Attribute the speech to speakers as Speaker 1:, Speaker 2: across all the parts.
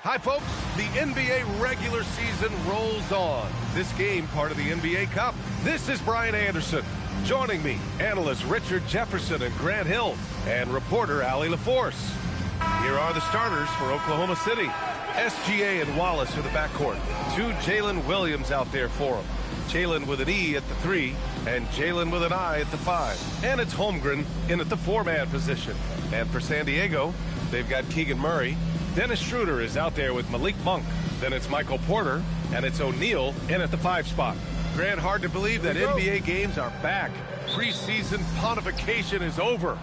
Speaker 1: Hi, folks. The NBA regular season rolls on. This game, part of the NBA Cup. This is Brian Anderson. Joining me, analysts Richard Jefferson and Grant Hill, and reporter Allie LaForce. Here are the starters for Oklahoma City. SGA and Wallace are the backcourt. Two Jalen Williams out there for them. Jalen with an E at the 3, and Jalen with an I at the 5. And it's Holmgren in at the 4-man position. And for San Diego, they've got Keegan Murray. Dennis Schroeder is out there with Malik Monk. Then it's Michael Porter, and it's O'Neal in at the 5 spot. Grant, hard to believe that NBA games are back. Preseason pontification is over.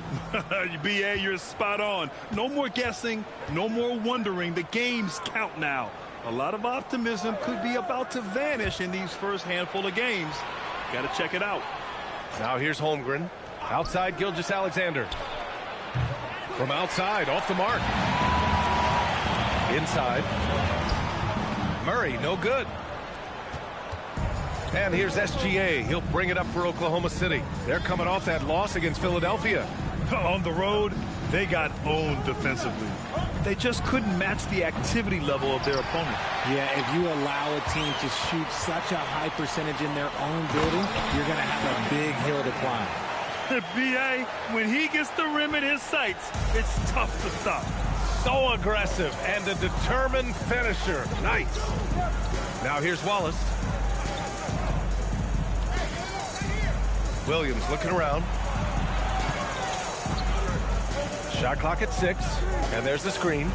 Speaker 2: BA, you're spot on. No more guessing, no more wondering. The games count now. A lot of optimism could be about to vanish in these first handful of games. Got to check it out.
Speaker 1: Now here's Holmgren. Outside Gilgeous-Alexander. From outside, off the mark. Inside. Murray, no good. And here's SGA. He'll bring it up for Oklahoma City. They're coming off that loss against Philadelphia.
Speaker 2: On the road, they got owned defensively. They just couldn't match the activity level of their opponent.
Speaker 3: Yeah, if you allow a team to shoot such a high percentage in their own building, you're going to have a big hill to climb.
Speaker 2: BA, when he gets the rim in his sights, it's tough to stop.
Speaker 1: So aggressive and a determined finisher. Nice. Now here's Wallace. Williams looking around. Shot clock at 6. And there's the screen.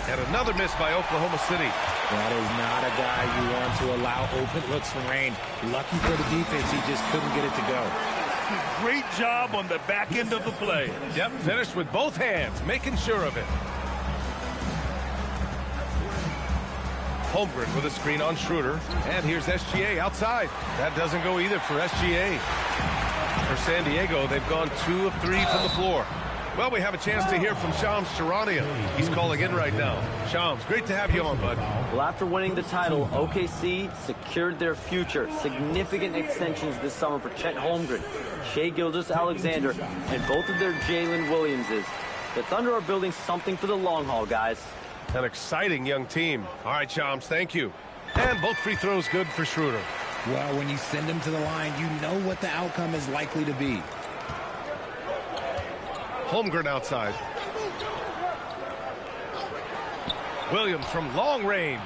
Speaker 1: And another miss by Oklahoma City.
Speaker 3: That is not a guy you want to allow open looks from range. Lucky for the defense, he just couldn't get it to go.
Speaker 2: Great job on the back end of the play.
Speaker 1: Yep, finished with both hands, making sure of it. Holmgren with a screen on Schroeder. And here's SGA outside. That doesn't go either for SGA. For San Diego, they've gone 2 of 3 from the floor. Well, we have a chance to hear from Shams Charania. He's calling in right now. Shams, great to have you on, bud.
Speaker 4: Well, after winning the title, OKC secured their future. Significant extensions this summer for Chet Holmgren, Shai Gilgeous-Alexander, and both of their Jalen Williamses. The Thunder are building something for the long haul, guys.
Speaker 1: An exciting young team. All right, Shams, thank you. And both free throws good for Schroeder.
Speaker 3: Well, when you send him to the line, you know what the outcome is likely to be.
Speaker 1: Holmgren outside. Williams from long range.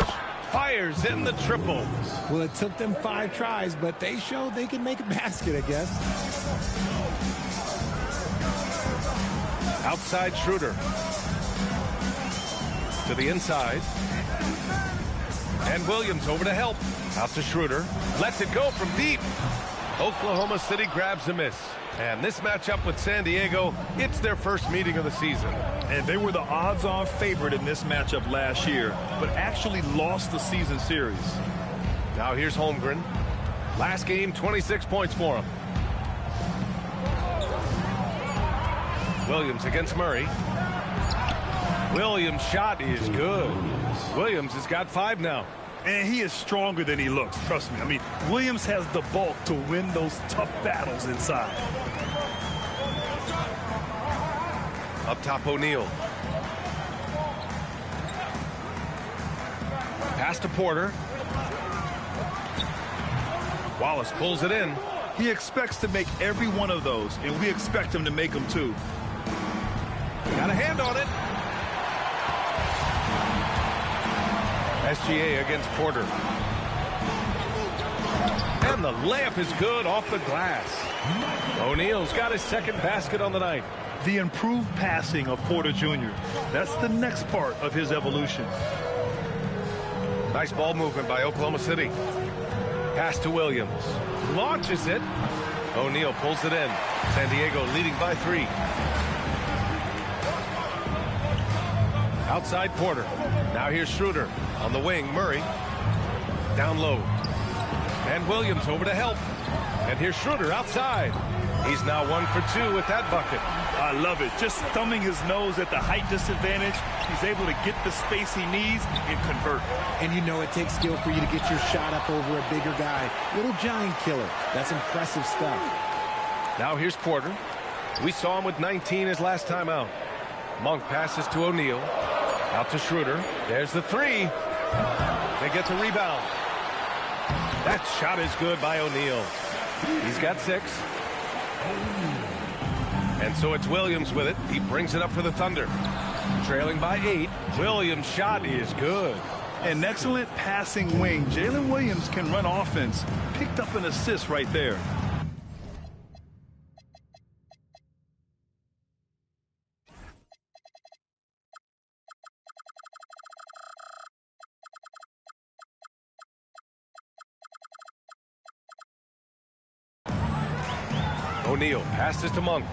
Speaker 1: Fires in the triple.
Speaker 3: Well, it took them 5 tries, but they showed they can make a basket, I guess.
Speaker 1: Outside Schroeder. To the inside. And Williams over to help. Out to Schroeder. Lets it go from deep. Oklahoma City grabs a miss. And this matchup with San Diego, it's their first meeting of the season.
Speaker 2: And they were the odds-on favorite in this matchup last year, but actually lost the season series.
Speaker 1: Now here's Holmgren. Last game, 26 points for him. Williams against Murray. Williams' shot is good. Williams has got 5 now.
Speaker 2: And he is stronger than he looks, trust me. I mean, Williams has the bulk to win those tough battles inside.
Speaker 1: Up top, O'Neal. Pass to Porter. Wallace pulls it in.
Speaker 2: He expects to make every one of those, and we expect him to make them too.
Speaker 1: Got a hand on it. SGA against Porter. And the layup is good off the glass. O'Neal's got his second basket on the night.
Speaker 2: The improved passing of Porter Jr. That's the next part of his evolution.
Speaker 1: Nice ball movement by Oklahoma City. Pass to Williams. Launches it. O'Neal pulls it in. San Diego leading by 3. Outside Porter. Now here's Schroeder. On the wing, Murray. Down low. And Williams over to help. And here's Schroeder outside. He's now 1 for 2 with that bucket.
Speaker 2: I love it. Just thumbing his nose at the height disadvantage. He's able to get the space he needs and convert.
Speaker 3: And you know it takes skill for you to get your shot up over a bigger guy. Little giant killer. That's impressive stuff.
Speaker 1: Now here's Porter. We saw him with 19 his last time out. Monk passes to O'Neal. Out to Schroeder. There's the three. They get the rebound. That shot is good by O'Neal. He's got 6. And so it's Williams with it. He brings it up for the Thunder. Trailing by 8. Williams' shot is good.
Speaker 2: An excellent passing wing. Jalen Williams can run offense. Picked up an assist right there.
Speaker 1: O'Neal passes to Monk.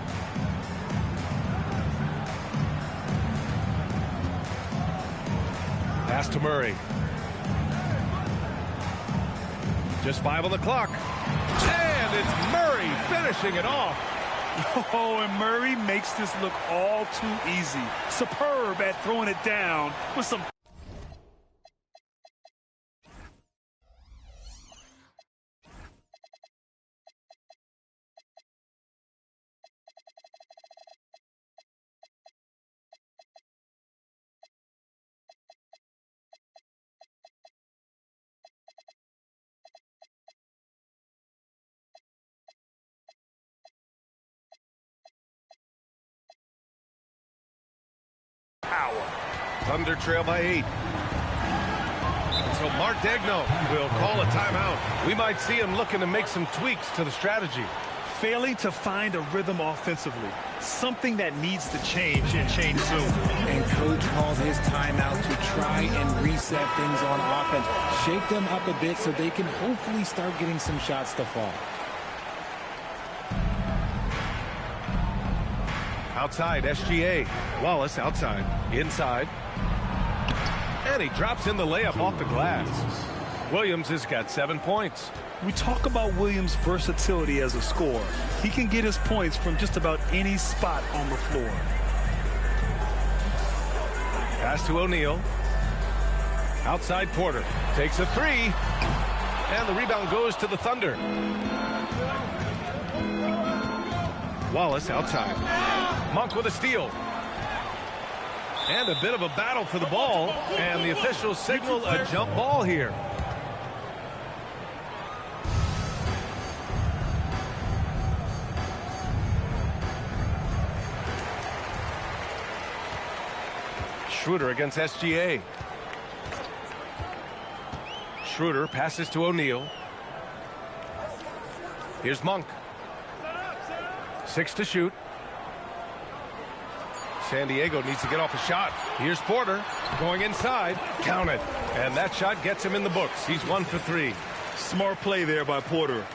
Speaker 1: Pass to Murray. Just 5 on the clock. And it's Murray finishing it off.
Speaker 2: Oh, and Murray makes this look all too easy. Superb at throwing it down with some... power.
Speaker 1: Thunder trail by 8. So Mark Degno will call a timeout. We might see him looking to make some tweaks to the strategy.
Speaker 2: Failing to find a rhythm offensively. Something that needs to change and change soon.
Speaker 3: And coach calls his timeout to try and reset things on offense. Shake them up a bit so they can hopefully start getting some shots to fall.
Speaker 1: Outside, SGA. Wallace outside. Inside. And he drops in the layup off the glass. Williams has got 7 points.
Speaker 2: We talk about Williams' versatility as a scorer. He can get his points from just about any spot on the floor.
Speaker 1: Pass to O'Neal. Outside Porter. Takes a 3. And the rebound goes to the Thunder. Wallace outside. Monk with a steal. And a bit of a battle for the ball. And the officials signal a jump ball here. Schroeder against SGA. Schroeder passes to O'Neal. Here's Monk. 6 to shoot. San Diego needs to get off a shot. Here's Porter going inside. Count it. And that shot gets him in the books. He's 1 for 3.
Speaker 2: Smart play there by Porter.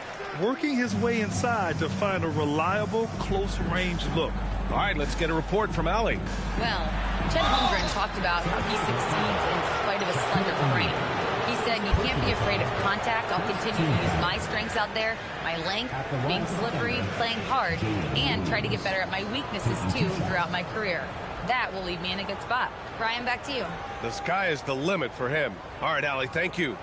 Speaker 2: Working his way inside to find a reliable, close-range look.
Speaker 1: All right, let's get a report from Allie.
Speaker 5: Well, Chet Holmgren talked about how he succeeds in spite of a slender frame. He said, you can't be afraid of contact. I'll continue to use my strengths out there, my length, being slippery, playing hard, and try to get better at my weaknesses, too, throughout my career. That will leave me in a good spot. Brian, back to you.
Speaker 1: The sky is the limit for him. All right, Allie, thank you.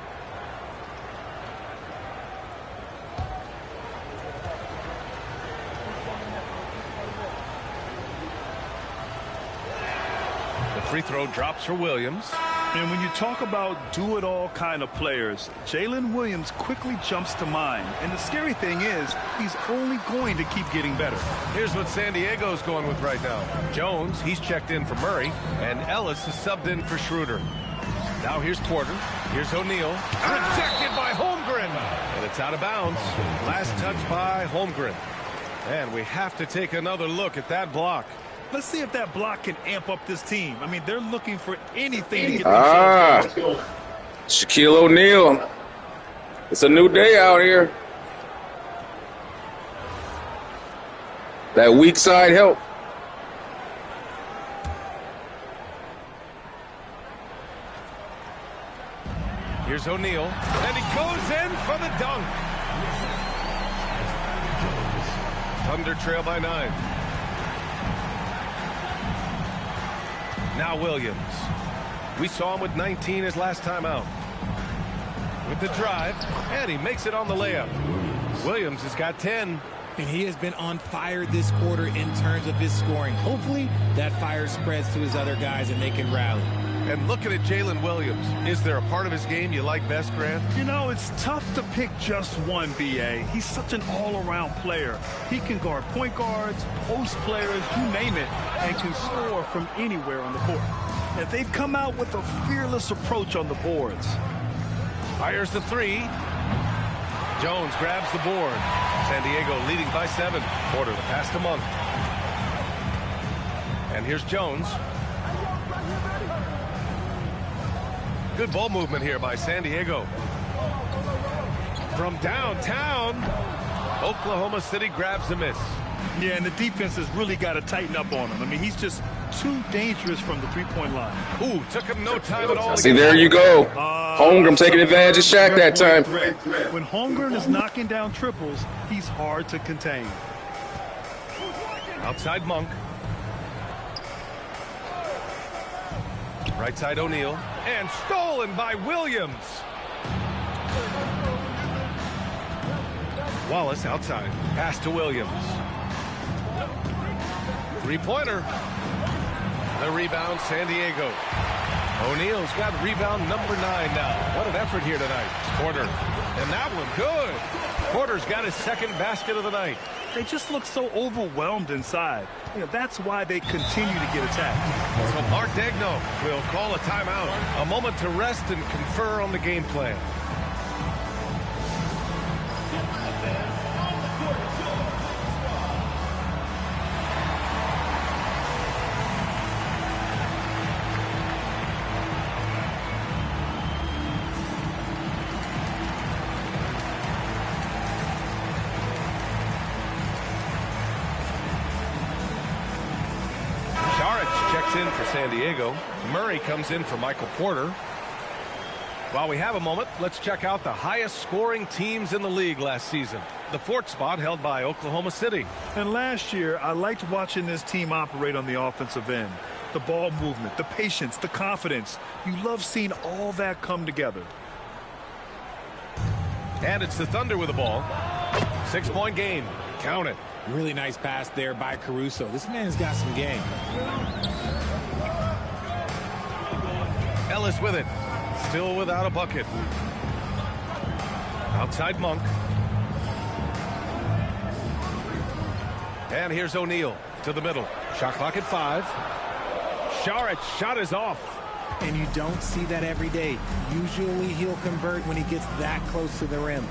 Speaker 1: The free throw drops for Williams.
Speaker 2: And when you talk about do-it-all kind of players, Jalen Williams quickly jumps to mind. And the scary thing is, he's only going to keep getting better.
Speaker 1: Here's what San Diego's going with right now. Jones, he's checked in for Murray, and Ellis is subbed in for Schroeder. Now here's Porter. Here's O'Neal. Protected by Holmgren. And it's out of bounds. Last touch by Holmgren. And we have to take another look at that block.
Speaker 2: Let's see if that block can amp up this team. I mean, they're looking for anything to get themselves.
Speaker 6: Shaquille O'Neal. It's a new day out here. That weak side help.
Speaker 1: Here's O'Neal, and he goes in for the dunk. Thunder trail by 9. Now Williams. We saw him with 19 his last time out. With the drive, and he makes it on the layup. Williams has got 10.
Speaker 3: And he has been on fire this quarter in terms of his scoring. Hopefully, that fire spreads to his other guys and they can rally.
Speaker 1: And looking at Jalen Williams, is there a part of his game you like best, Grant?
Speaker 2: You know, it's tough to pick just one, B.A. He's such an all-around player. He can guard point guards, post players, you name it, and can score from anywhere on the court. And they've come out with a fearless approach on the boards.
Speaker 1: Fires the three. Jones grabs the board. San Diego leading by 7. Porter the pass to Monk. And here's Jones. Good ball movement here by San Diego. From downtown, Oklahoma City grabs a miss.
Speaker 2: Yeah, and the defense has really got to tighten up on him. I mean, he's just too dangerous from the three-point line.
Speaker 1: Ooh, took him no time at all.
Speaker 6: See, there you go. Holmgren taking advantage of Shaq that time.
Speaker 2: When Holmgren is knocking down triples, he's hard to contain.
Speaker 1: Outside Monk. Right side O'Neal. And stolen by Williams. Wallace outside. Pass to Williams. Three-pointer. The rebound, San Diego. O'Neal's got rebound number 9 now. What an effort here tonight. Porter. And that one good. Porter's got his second basket of the night.
Speaker 2: They just look so overwhelmed inside. You know, that's why they continue to get attacked.
Speaker 1: So Mark Degno will call a timeout. A moment to rest and confer on the game plan. In for San Diego. Murray comes in for Michael Porter. While we have a moment, let's check out the highest scoring teams in the league last season. The 4th spot held by Oklahoma City.
Speaker 2: And last year, I liked watching this team operate on the offensive end. The ball movement, the patience, the confidence. You love seeing all that come together.
Speaker 1: And it's the Thunder with the ball. 6-point game. Count it.
Speaker 3: Really nice pass there by Caruso. This man's got some game.
Speaker 1: Ellis with it. Still without a bucket. Outside Monk. And here's O'Neal to the middle. Shot clock at 5. Sharek's shot is off.
Speaker 3: And you don't see that every day. Usually he'll convert when he gets that close to the rim.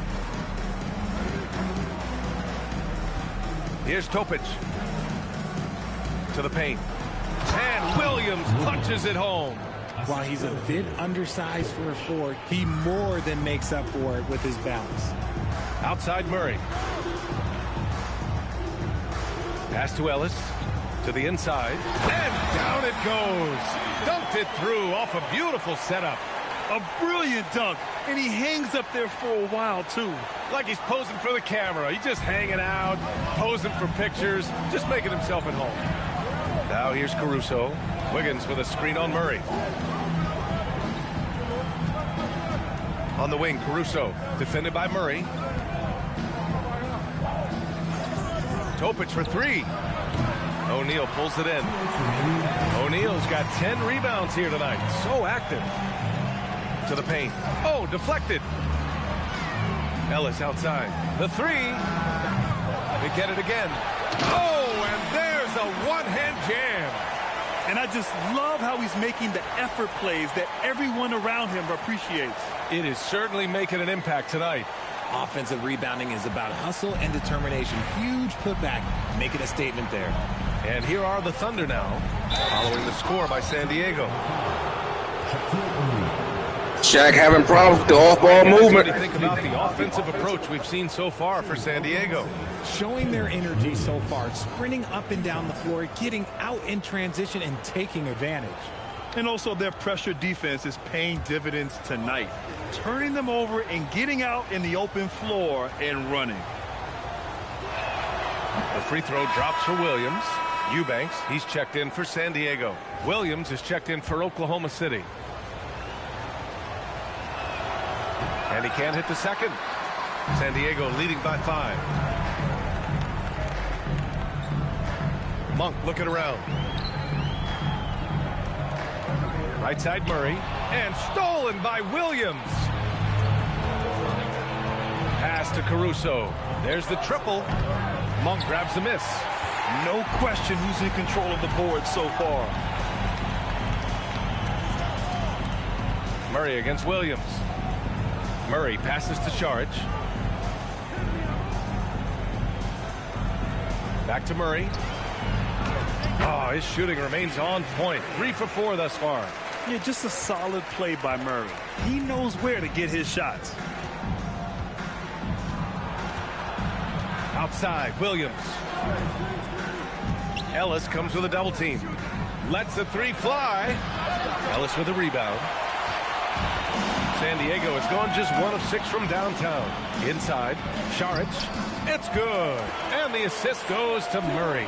Speaker 1: Here's Topic. To the paint. And Williams punches it home.
Speaker 3: While he's a bit undersized for a 4, he more than makes up for it with his bounce.
Speaker 1: Outside Murray. Pass to Ellis. To the inside. And down it goes. Dunked it through off a beautiful setup.
Speaker 2: A brilliant dunk. And he hangs up there for a while, too.
Speaker 1: Like he's posing for the camera. He's just hanging out, posing for pictures, just making himself at home. Now here's Caruso. Wiggins with a screen on Murray. On the wing, Caruso, defended by Murray. Topic for 3. O'Neal pulls it in. O'Neal's got 10 rebounds here tonight. So active. To the paint. Oh, deflected. Ellis outside. The 3. They get it again. Oh, and there's a one-hand jam.
Speaker 2: And I just love how he's making the effort plays that everyone around him appreciates.
Speaker 1: It is certainly making an impact tonight.
Speaker 3: Offensive rebounding is about hustle and determination. Huge putback, making a statement there.
Speaker 1: And here are the Thunder now, following the score by San Diego.
Speaker 6: Shaq having problems with the off-ball movement.
Speaker 1: What do you think about the offensive approach we've seen so far for San Diego?
Speaker 3: Showing their energy so far, sprinting up and down the floor, getting out in transition and taking advantage.
Speaker 2: And also their pressure defense is paying dividends tonight, turning them over and getting out in the open floor and running.
Speaker 1: The free throw drops for Williams. Eubanks, he's checked in for San Diego. Williams is checked in for Oklahoma City. And he can't hit the second. San Diego leading by 5. Monk looking around. Right side Murray. And stolen by Williams. Pass to Caruso. There's the triple. Monk grabs the miss.
Speaker 2: No question who's in control of the board so far.
Speaker 1: Murray against Williams. Murray passes to Charge. Back to Murray. Oh, his shooting remains on point. 3 for 4 thus far.
Speaker 2: Yeah, just a solid play by Murray. He knows where to get his shots.
Speaker 1: Outside, Williams. Ellis comes with a double team. Lets the 3 fly. Ellis with a rebound. San Diego has gone just 1 of 6 from downtown. Inside, Saric. It's good. And the assist goes to Murray.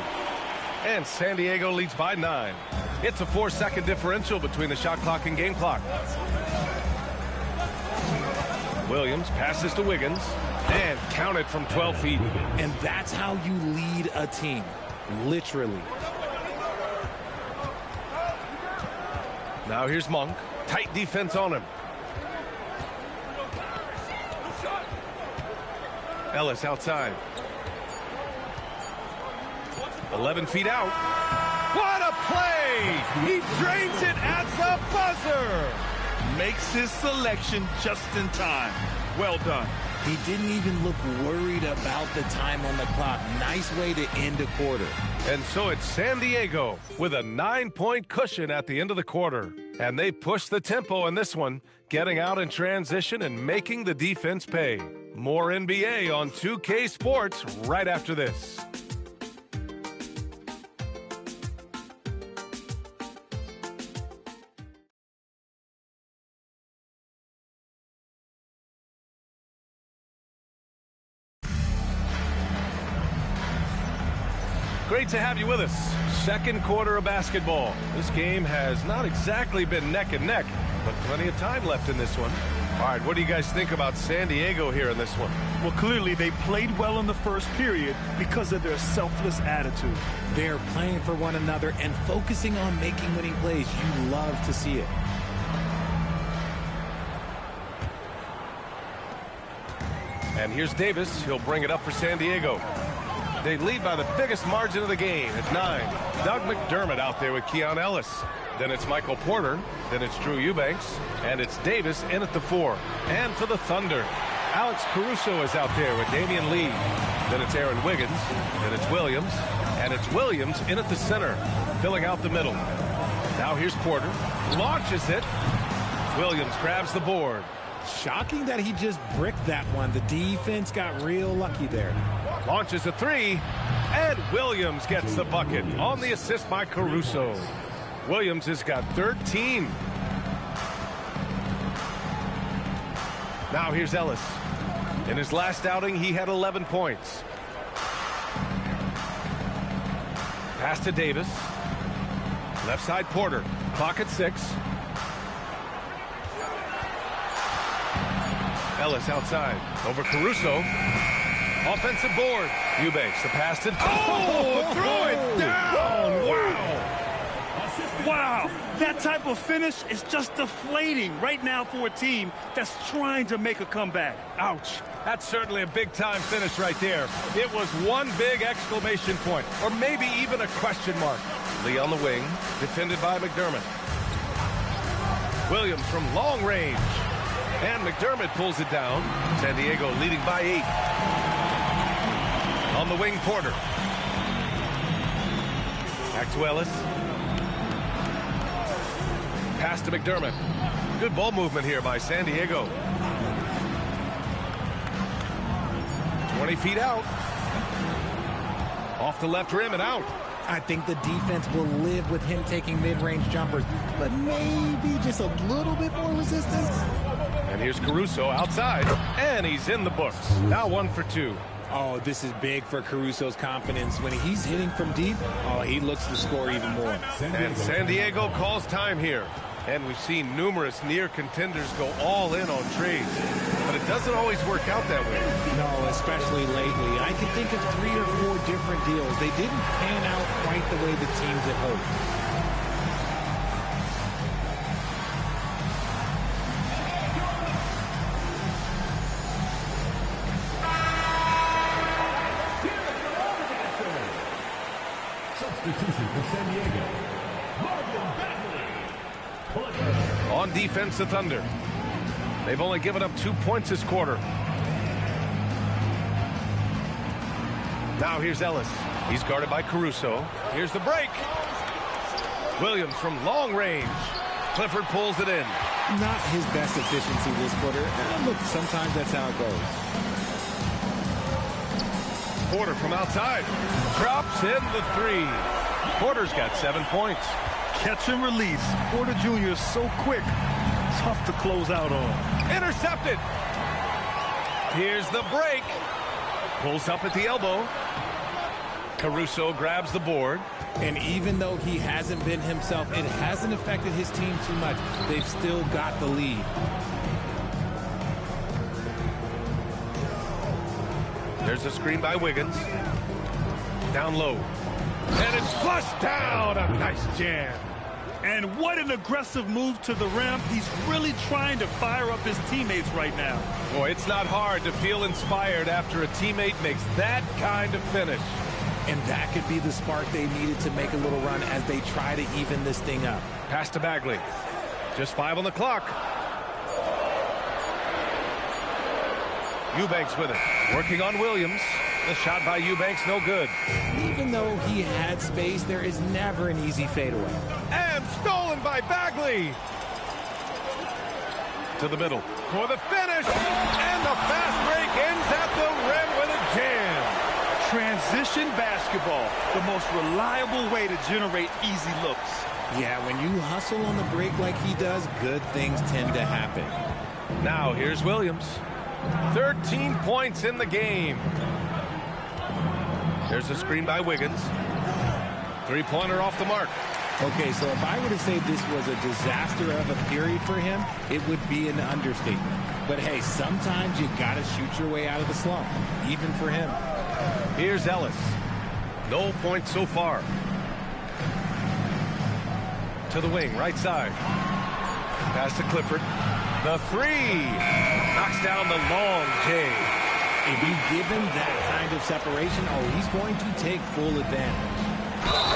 Speaker 1: And San Diego leads by 9. It's a 4-second differential between the shot clock and game clock. Williams passes to Wiggins. And counted from 12 feet.
Speaker 3: And that's how you lead a team. Literally.
Speaker 1: Now here's Monk. Tight defense on him. Ellis outside. 11 feet out. What a play! He drains it at the buzzer!
Speaker 2: Makes his selection just in time. Well done.
Speaker 3: He didn't even look worried about the time on the clock. Nice way to end a quarter.
Speaker 1: And so it's San Diego with a 9-point cushion at the end of the quarter. And they push the tempo in this one, getting out in transition and making the defense pay. More NBA on 2K Sports right after this. Great to have you with us. Second quarter of basketball. This game has not exactly been neck and neck, but plenty of time left in this one. All right, what do you guys think about San Diego here in this one?
Speaker 2: Well, clearly they played well in the first period because of their selfless attitude.
Speaker 3: They're playing for one another and focusing on making winning plays. You love to see it.
Speaker 1: And here's Davis. He'll bring it up for San Diego. They lead by the biggest margin of the game at 9. Doug McDermott out there with Keon Ellis. Then it's Michael Porter. Then it's Drew Eubanks. And it's Davis in at the 4. And for the Thunder, Alex Caruso is out there with Damian Lee. Then it's Aaron Wiggins. Then it's Williams. And it's Williams in at the center, filling out the middle. Now here's Porter. Launches it. Williams grabs the board.
Speaker 3: Shocking that he just bricked that one. The defense got real lucky there.
Speaker 1: Launches a 3, and Williams gets the bucket on the assist by Caruso. Williams has got 13. Now here's Ellis. In his last outing, he had 11 points. Pass to Davis. Left side Porter. Clock at 6. Ellis outside. Over Caruso. Offensive board. Eubanks, the pass to... Oh, throw it down! Wow!
Speaker 2: Wow! That type of finish is just deflating right now for a team that's trying to make a comeback.
Speaker 1: Ouch. That's certainly a big-time finish right there. It was one big exclamation point, or maybe even a question mark. Lee on the wing, defended by McDermott. Williams from long range. And McDermott pulls it down. San Diego leading by 8. On the wing, Porter. Back to Ellis. Pass to McDermott. Good ball movement here by San Diego. 20 feet out. Off the left rim and out.
Speaker 3: I think the defense will live with him taking mid-range jumpers, but maybe just a little bit more resistance.
Speaker 1: And here's Caruso outside, and he's in the books. Now 1 for 2.
Speaker 3: Oh, this is big for Caruso's confidence. When he's hitting from deep, oh, he looks to score even more.
Speaker 1: And San Diego calls time here. And we've seen numerous near contenders go all in on trades. But it doesn't always work out that way.
Speaker 3: No, especially lately. I can think of 3 or 4 different deals. They didn't pan out quite the way the teams had hoped.
Speaker 7: Substitution for San Diego.
Speaker 1: On defense, the Thunder. They've only given up 2 points this quarter. Now here's Ellis. He's guarded by Caruso. Here's the break. Williams from long range. Clifford pulls it in.
Speaker 3: Not his best efficiency this quarter. And look, sometimes that's how it goes.
Speaker 1: Porter from outside. Drops in the three. Porter's got 7 points.
Speaker 2: Catch and release. Porter Jr. is so quick. Tough to close out on.
Speaker 1: Intercepted. Here's the break. Pulls up at the elbow. Caruso grabs the board.
Speaker 3: And even though he hasn't been himself, it hasn't affected his team too much. They've still got the lead.
Speaker 1: There's a screen by Wiggins. Down low. And it's flushed down. A nice jam.
Speaker 2: And what an aggressive move to the rim. He's really trying to fire up his teammates right now.
Speaker 1: Boy, it's not hard to feel inspired after a teammate makes that kind of finish.
Speaker 3: And that could be the spark they needed to make a little run as they try to even this thing up.
Speaker 1: Pass to Bagley. Just 5 on the clock. Eubanks with it. Working on Williams. The shot by Eubanks, no good.
Speaker 3: Even though he had space, there is never an easy fadeaway.
Speaker 1: And stolen by Bagley. To the middle for the finish. And the fast break ends at the rim with a jam.
Speaker 2: Transition basketball, the most reliable way to generate easy looks.
Speaker 3: Yeah, when you hustle on the break like he does, good things tend to happen.
Speaker 1: Now here's Williams. 13 points in the game. There's a screen by Wiggins. Three-pointer off the mark.
Speaker 3: Okay, so if I were to say this was a disaster of a period for him, it would be an understatement. But hey, sometimes you got to shoot your way out of the slump, even for him.
Speaker 1: Here's Ellis. No points so far. To the wing, right side. Pass to Clifford. The three. Knocks down the long J.
Speaker 3: If you give him that kind of separation, he's going to take full advantage.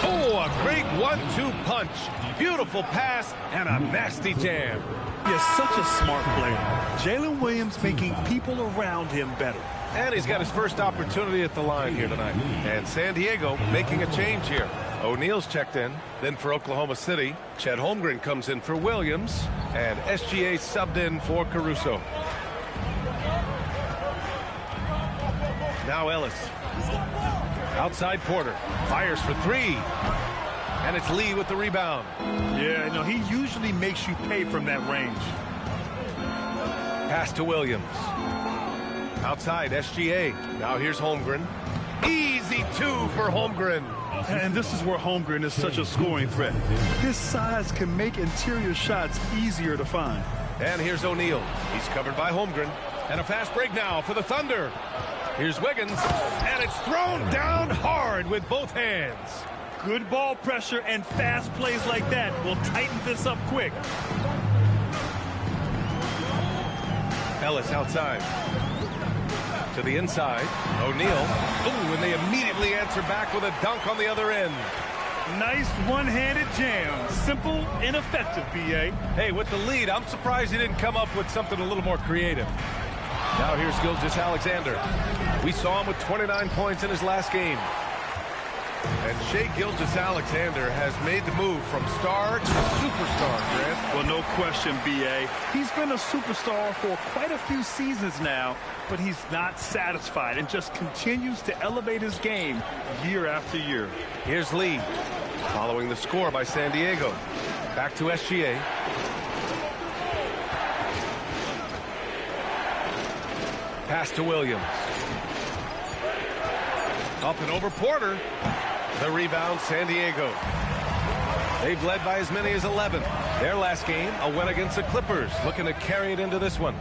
Speaker 1: Oh, a great 1-2 punch. Beautiful pass and a nasty jam.
Speaker 2: He's such a smart player. Jalen Williams making people around him better.
Speaker 1: And he's got his first opportunity at the line here tonight. And San Diego making a change here. O'Neal's checked in. Then for Oklahoma City, Chet Holmgren comes in for Williams. And SGA subbed in for Caruso. Now Ellis. Outside Porter. Fires for three. And it's Lee with the rebound.
Speaker 2: Yeah, no, he usually makes you pay from that range.
Speaker 1: Pass to Williams. Outside, SGA. Now here's Holmgren. Easy two for Holmgren.
Speaker 2: And this is where Holmgren is such a scoring threat. His size can make interior shots easier to find.
Speaker 1: And here's O'Neal. He's covered by Holmgren. And a fast break now for the Thunder. Here's Wiggins. And it's thrown down hard with both hands.
Speaker 2: Good ball pressure and fast plays like that will tighten this up quick.
Speaker 1: Ellis outside. To the inside. O'Neal. Ooh, and they immediately answer back with a dunk on the other end.
Speaker 2: Nice one-handed jam. Simple and effective, B.A.
Speaker 1: Hey, with the lead, I'm surprised he didn't come up with something a little more creative. Now here's Gilgeous-Alexander. We saw him with 29 points in his last game. And Shai Gilgeous-Alexander has made the move from star to superstar, Grant.
Speaker 2: Well, no question, B.A. He's been a superstar for quite a few seasons now, but he's not satisfied and just continues to elevate his game year after year.
Speaker 1: Here's Lee, following the score by San Diego. Back to SGA. Pass to Williams. Up and over Porter. The rebound, San Diego. They've led by as many as 11. Their last game, a win against the Clippers, looking to carry it into this one.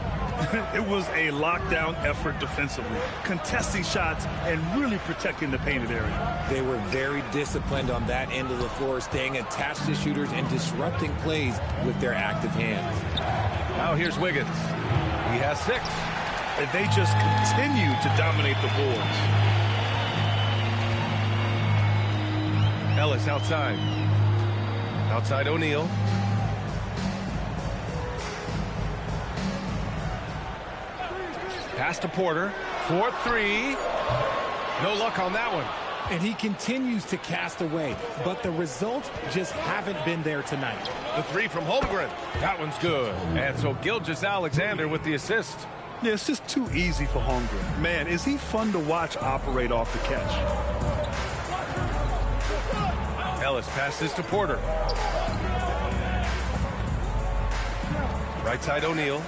Speaker 2: It was a lockdown effort defensively, contesting shots and really protecting the painted area.
Speaker 3: They were very disciplined on that end of the floor, staying attached to shooters and disrupting plays with their active hands.
Speaker 1: Now here's Wiggins. He has 6.
Speaker 2: And they just continue to dominate the boards.
Speaker 1: Ellis outside. Outside O'Neal. Pass to Porter. 4-3. No luck on that one.
Speaker 3: And he continues to cast away, but the results just haven't been there tonight.
Speaker 1: The three from Holmgren. That one's good. And so Gilgeous-Alexander with the assist.
Speaker 2: Yeah, it's just too easy for Holmgren. Man, is he fun to watch operate off the catch.
Speaker 1: Ellis passes to Porter. Right side O'Neal.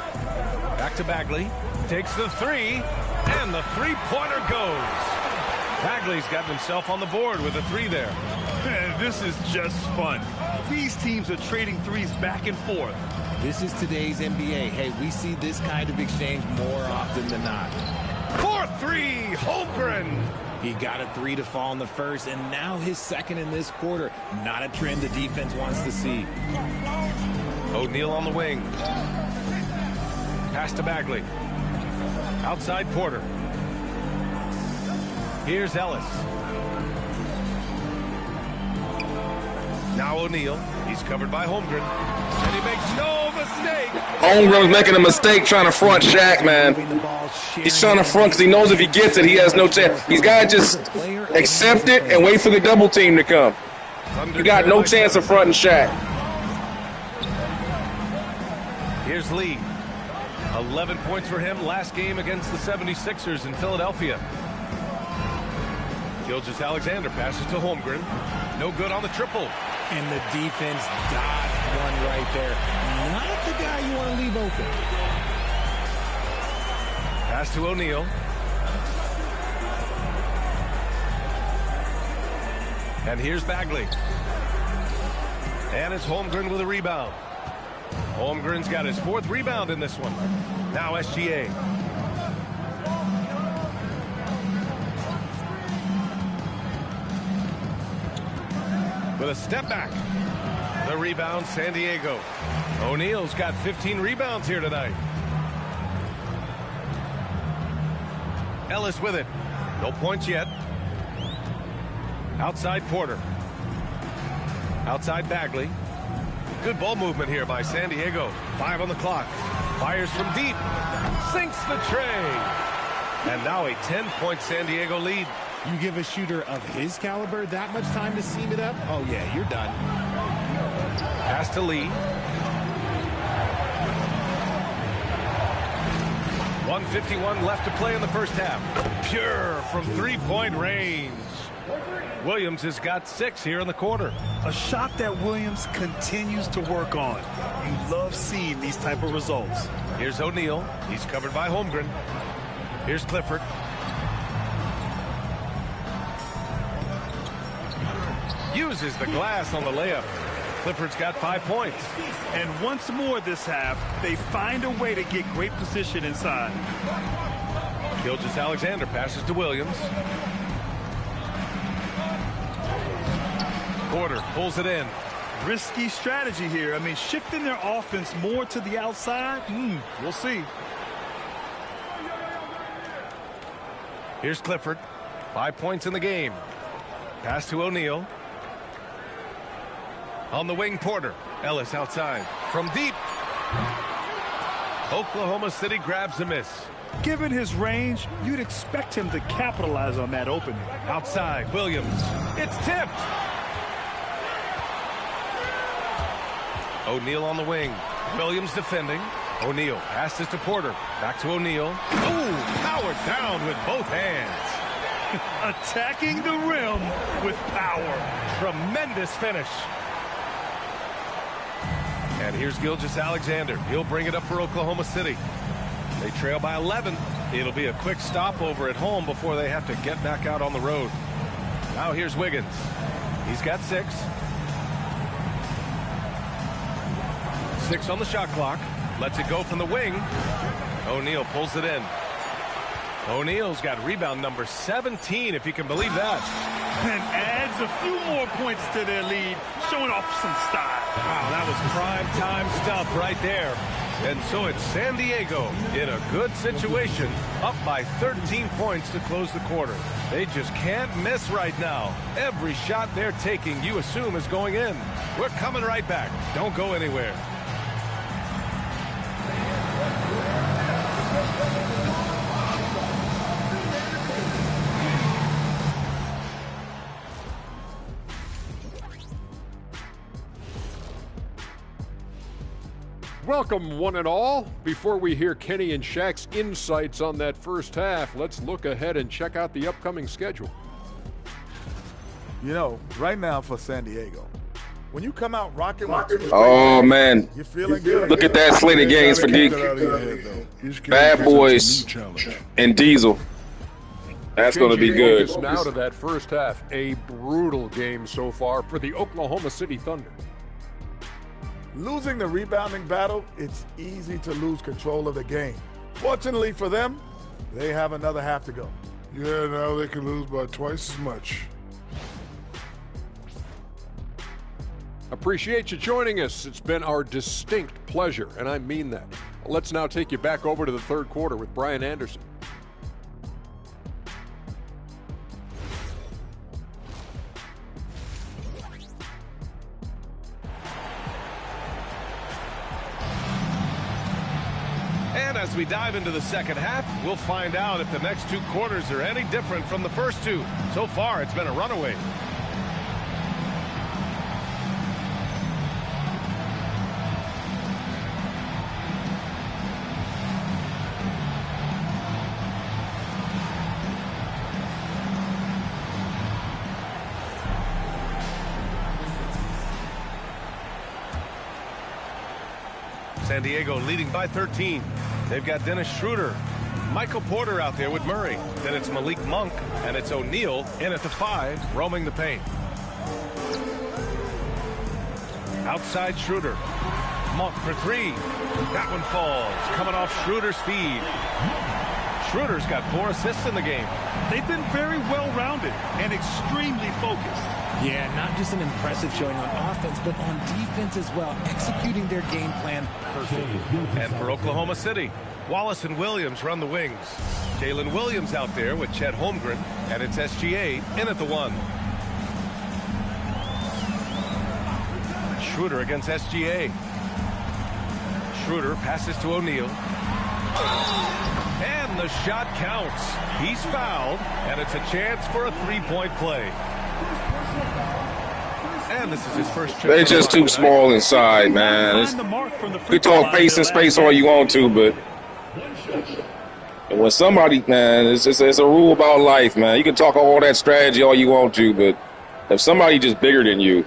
Speaker 1: Back to Bagley. Takes the three. And the three-pointer goes. Bagley's gotten himself on the board with a three there.
Speaker 2: Man, this is just fun. These teams are trading threes back and forth.
Speaker 3: This is today's NBA. Hey, we see this kind of exchange more often than not.
Speaker 1: 4-3, Holmgren.
Speaker 3: He got a three to fall in the first, and now his second in this quarter. Not a trend the defense wants to see.
Speaker 1: O'Neal on the wing. Pass to Bagley. Outside Porter. Here's Ellis. Now O'Neal. He's covered by Holmgren. And he makes no mistake.
Speaker 6: Holmgren's making a mistake trying to front Shaq, man. He's trying to front because he knows if he gets it, he has no chance. He's got to just accept it and wait for the double team to come. He got no chance of fronting Shaq.
Speaker 1: Here's Lee. 11 points for him last game against the 76ers in Philadelphia. Gilgeous-Alexander passes to Holmgren. No good on the triple.
Speaker 3: And the defense dodged one right there. Not the guy you want to leave open.
Speaker 1: Pass to O'Neal. And here's Bagley. And it's Holmgren with a rebound. Holmgren's got his fourth rebound in this one. Now SGA. With a step back. The rebound, San Diego. O'Neal's got 15 rebounds here tonight. Ellis with it. No points yet. Outside Porter. Outside Bagley. Good ball movement here by San Diego. 5 on the clock. Fires from deep. Sinks the tray. And now a 10-point San Diego lead.
Speaker 3: You give a shooter of his caliber that much time to seam it up? Oh, yeah, you're done.
Speaker 1: Pass to Lee. 1:51 left to play in the first half. Pure from three-point range. Williams has got 6 here in the quarter.
Speaker 2: A shot that Williams continues to work on. You love seeing these type of results.
Speaker 1: Here's O'Neal. He's covered by Holmgren. Here's Clifford. Uses the glass on the layup. Clifford's got 5 points.
Speaker 2: And once more this half, they find a way to get great position inside.
Speaker 1: Gilgeous-Alexander passes to Williams. Porter pulls it in.
Speaker 2: Risky strategy here. I mean, shifting their offense more to the outside. We'll see.
Speaker 1: Here's Clifford. 5 points in the game. Pass to O'Neal. On the wing, Porter. Ellis outside. From deep. Oklahoma City grabs the miss.
Speaker 2: Given his range, you'd expect him to capitalize on that opening.
Speaker 1: Outside, Williams. It's tipped. O'Neal on the wing. Williams defending. O'Neal passes to Porter. Back to O'Neal. Ooh, powered down with both hands.
Speaker 2: Attacking the rim with power.
Speaker 1: Tremendous finish. And here's Gilgeous-Alexander. He'll bring it up for Oklahoma City. They trail by 11. It'll be a quick stopover at home before they have to get back out on the road. Now here's Wiggins. He's got 6. 6 on the shot clock. Lets it go from the wing. O'Neal pulls it in. O'Neal's got rebound number 17, if you can believe that.
Speaker 2: And adds a few more points to their lead, showing off some style.
Speaker 1: Wow, that was prime time stuff right there. And so it's San Diego in a good situation, up by 13 points to close the quarter. They just can't miss right now. Every shot they're taking, you assume, is going in. We're coming right back. Don't go anywhere.
Speaker 7: Welcome, one and all. Before we hear Kenny and Shaq's insights on that first half, let's look ahead and check out the upcoming schedule.
Speaker 8: You know, right now for San Diego, when you come out rocking with
Speaker 6: Oh, man.
Speaker 8: you're feeling good.
Speaker 6: Look at that slate of games for D. Bad Boys and Diesel. That's going to be good.
Speaker 7: Focus now to that first half. A brutal game so far for the Oklahoma City Thunder.
Speaker 8: Losing the rebounding battle, it's easy to lose control of the game. Fortunately for them, they have another half to go.
Speaker 9: Yeah, now they can lose by twice as much.
Speaker 7: Appreciate you joining us. It's been our distinct pleasure, and I mean that. Let's now take you back over to the third quarter with Brian Anderson.
Speaker 1: And as we dive into the second half, we'll find out if the next two quarters are any different from the first two. So far, it's been a runaway. San Diego leading by 13. They've got Dennis Schroeder, Michael Porter out there with Murray. Then it's Malik Monk, and it's O'Neal in at the 5, roaming the paint. Outside Schroeder. Monk for 3. That one falls. Coming off Schroeder's feed. Schroeder's got 4 assists in the game.
Speaker 2: They've been very well-rounded and extremely focused.
Speaker 3: Yeah, not just an impressive showing on offense, but on defense as well, executing their game plan perfectly.
Speaker 1: And for Oklahoma City, Wallace and Williams run the wings. Jalen Williams out there with Chet Holmgren, and it's SGA in at the 1. Schroeder against SGA. Schroeder passes to O'Neal. And the shot counts. He's fouled, and it's a chance for a 3-point play. And this is his first trip.
Speaker 6: They're just too small inside, man. You talk pace and space all you want to, but when somebody, man, it's a rule about life, man. You can talk all that strategy all you want to, but if somebody just bigger than you,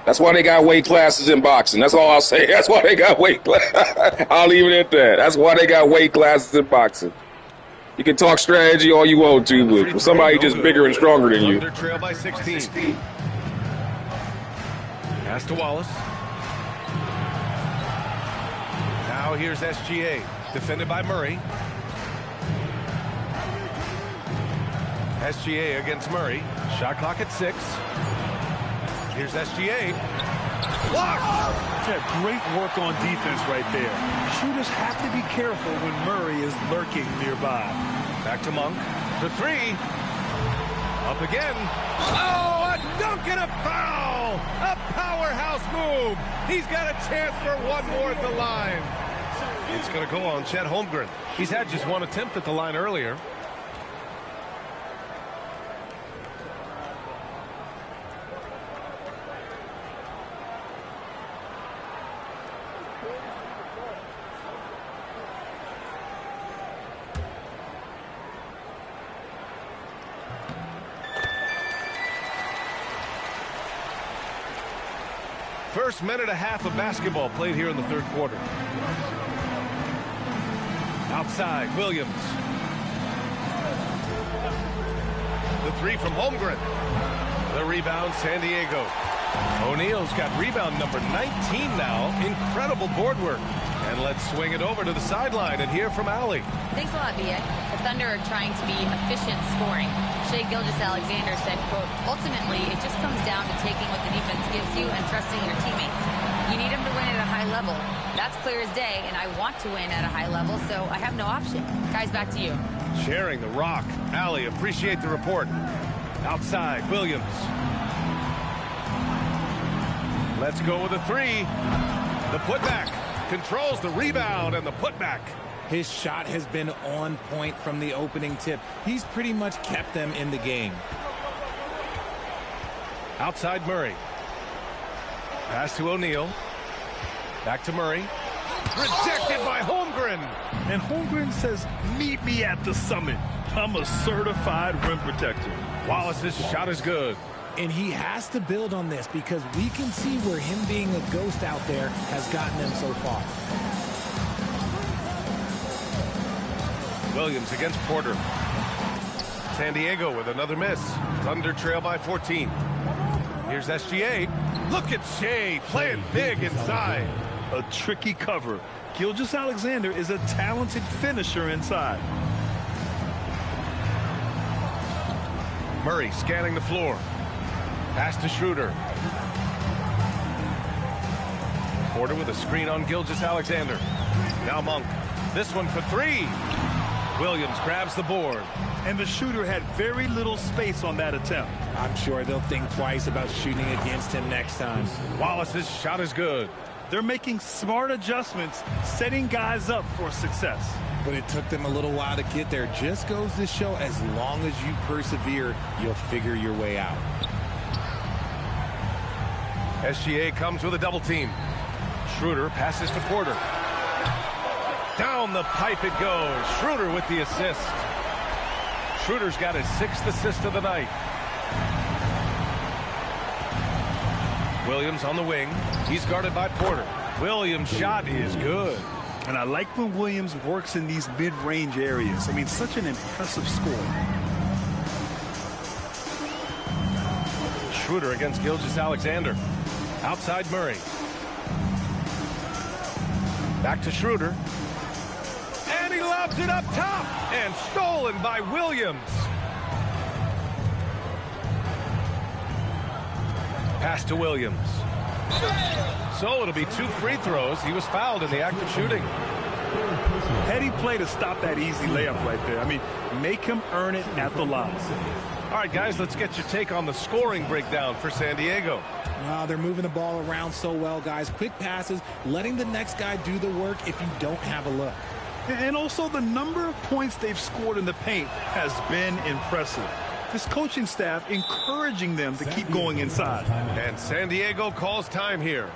Speaker 6: that's why they got weight classes in boxing. That's all I'll say. That's why they got weight classes. I'll leave it at that. That's why they got weight classes in boxing. You can talk strategy all you want to, but for somebody just bigger and stronger than you.
Speaker 1: Thunder trail by 16. Pass to Wallace. Now here's SGA, defended by Murray. SGA against Murray. Shot clock at 6. Here's SGA. Blocked!
Speaker 2: Yeah, great work on defense right there. Shooters have to be careful when Murray is lurking nearby.
Speaker 1: Back to Monk for 3. Up again. Oh, a dunk and a foul! A powerhouse move. He's got a chance for one more at the line. It's going to go on Chet Holmgren. He's had just one attempt at the line earlier. First minute and a half of basketball played here in the third quarter. Outside, Williams. The 3 from Holmgren. The rebound, San Diego. O'Neal's got rebound number 19 now. Incredible board work. And let's swing it over to the sideline and hear from Allie.
Speaker 5: Thanks a lot, B.A. The Thunder are trying to be efficient scoring. Shai Gilgeous-Alexander said, quote, ultimately, it just comes down to taking what the defense gives you and trusting your teammates. You need him to win at a high level. That's clear as day, and I want to win at a high level, so I have no option. Guys, back to you.
Speaker 1: Sharing the rock. Allie, appreciate the report. Outside, Williams. Let's go with a three. The putback. Controls the rebound and the putback.
Speaker 3: His shot has been on point from the opening tip. He's pretty much kept them in the game.
Speaker 1: Outside Murray. Pass to O'Neal. Back to Murray. Rejected by Holmgren.
Speaker 2: And Holmgren says, meet me at the summit. I'm a certified rim protector.
Speaker 1: Wallace's shot is good.
Speaker 3: And he has to build on this because we can see where him being a ghost out there has gotten them so far.
Speaker 1: Williams against Porter. San Diego with another miss. Thunder trail by 14. Here's SGA. Look at Shea playing big inside.
Speaker 2: A tricky cover. Gilgeous-Alexander is a talented finisher inside.
Speaker 1: Murray scanning the floor. Pass to Schroeder. Porter with a screen on Gilgeous-Alexander. Now Monk. This one for three. Williams grabs the board.
Speaker 2: And the shooter had very little space on that attempt.
Speaker 3: I'm sure they'll think twice about shooting against him next time.
Speaker 1: Wallace's shot is good.
Speaker 2: They're making smart adjustments, setting guys up for success.
Speaker 3: But it took them a little while to get there. Just goes to show as long as you persevere, you'll figure your way out.
Speaker 1: SGA comes with a double team. Schroeder passes to Porter. Down the pipe it goes. Schroeder with the assist. Schroeder's got his 6th assist of the night. Williams on the wing. He's guarded by Porter. Williams' shot is good.
Speaker 2: And I like when Williams works in these mid-range areas. I mean, such an impressive score.
Speaker 1: Schroeder against Gilgeous-Alexander. Outside Murray. Back to Schroeder. And he lobs it up top. And stolen by Williams. Pass to Williams. So it'll be 2 free throws. He was fouled in the act of shooting.
Speaker 2: Heady play to stop that easy layup right there. I mean, make him earn it at the line.
Speaker 1: All right, guys, let's get your take on the scoring breakdown for San Diego.
Speaker 3: They're moving the ball around so well, guys. Quick passes, letting the next guy do the work if you don't have a look.
Speaker 2: And also the number of points they've scored in the paint has been impressive. This coaching staff encouraging them to keep going inside.
Speaker 1: And San Diego calls time here.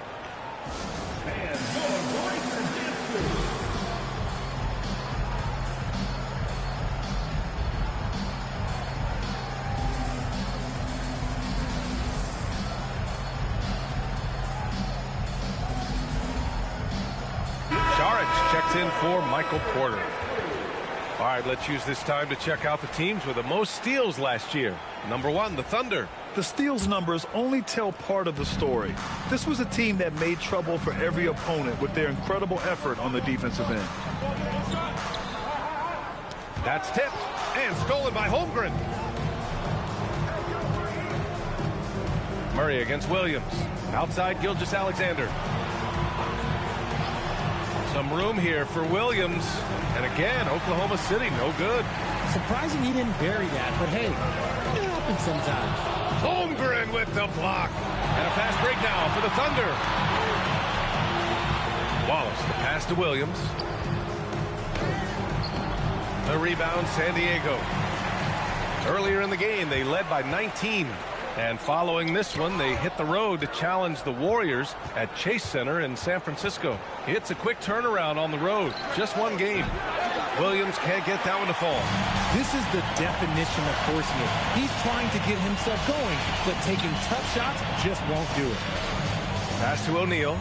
Speaker 1: Checks in for Michael Porter. All right, let's use this time to check out the teams with the most steals last year. Number 1, the Thunder.
Speaker 2: The steals numbers only tell part of the story. This was a team that made trouble for every opponent with their incredible effort on the defensive end.
Speaker 1: That's tipped and stolen by Holmgren. Murray against Williams. Outside Gilgeous-Alexander. Some room here for Williams. And again, Oklahoma City, no good.
Speaker 3: Surprising he didn't bury that, but hey, it happens sometimes.
Speaker 1: Holmgren with the block. And a fast break now for the Thunder. Wallace, the pass to Williams. The rebound, San Diego. Earlier in the game, they led by 19. And following this one, they hit the road to challenge the Warriors at Chase Center in San Francisco. It's a quick turnaround on the road. Just one game. Williams can't get that one to fall.
Speaker 3: This is the definition of forcing it. He's trying to get himself going, but taking tough shots just won't do it.
Speaker 1: Pass to O'Neal.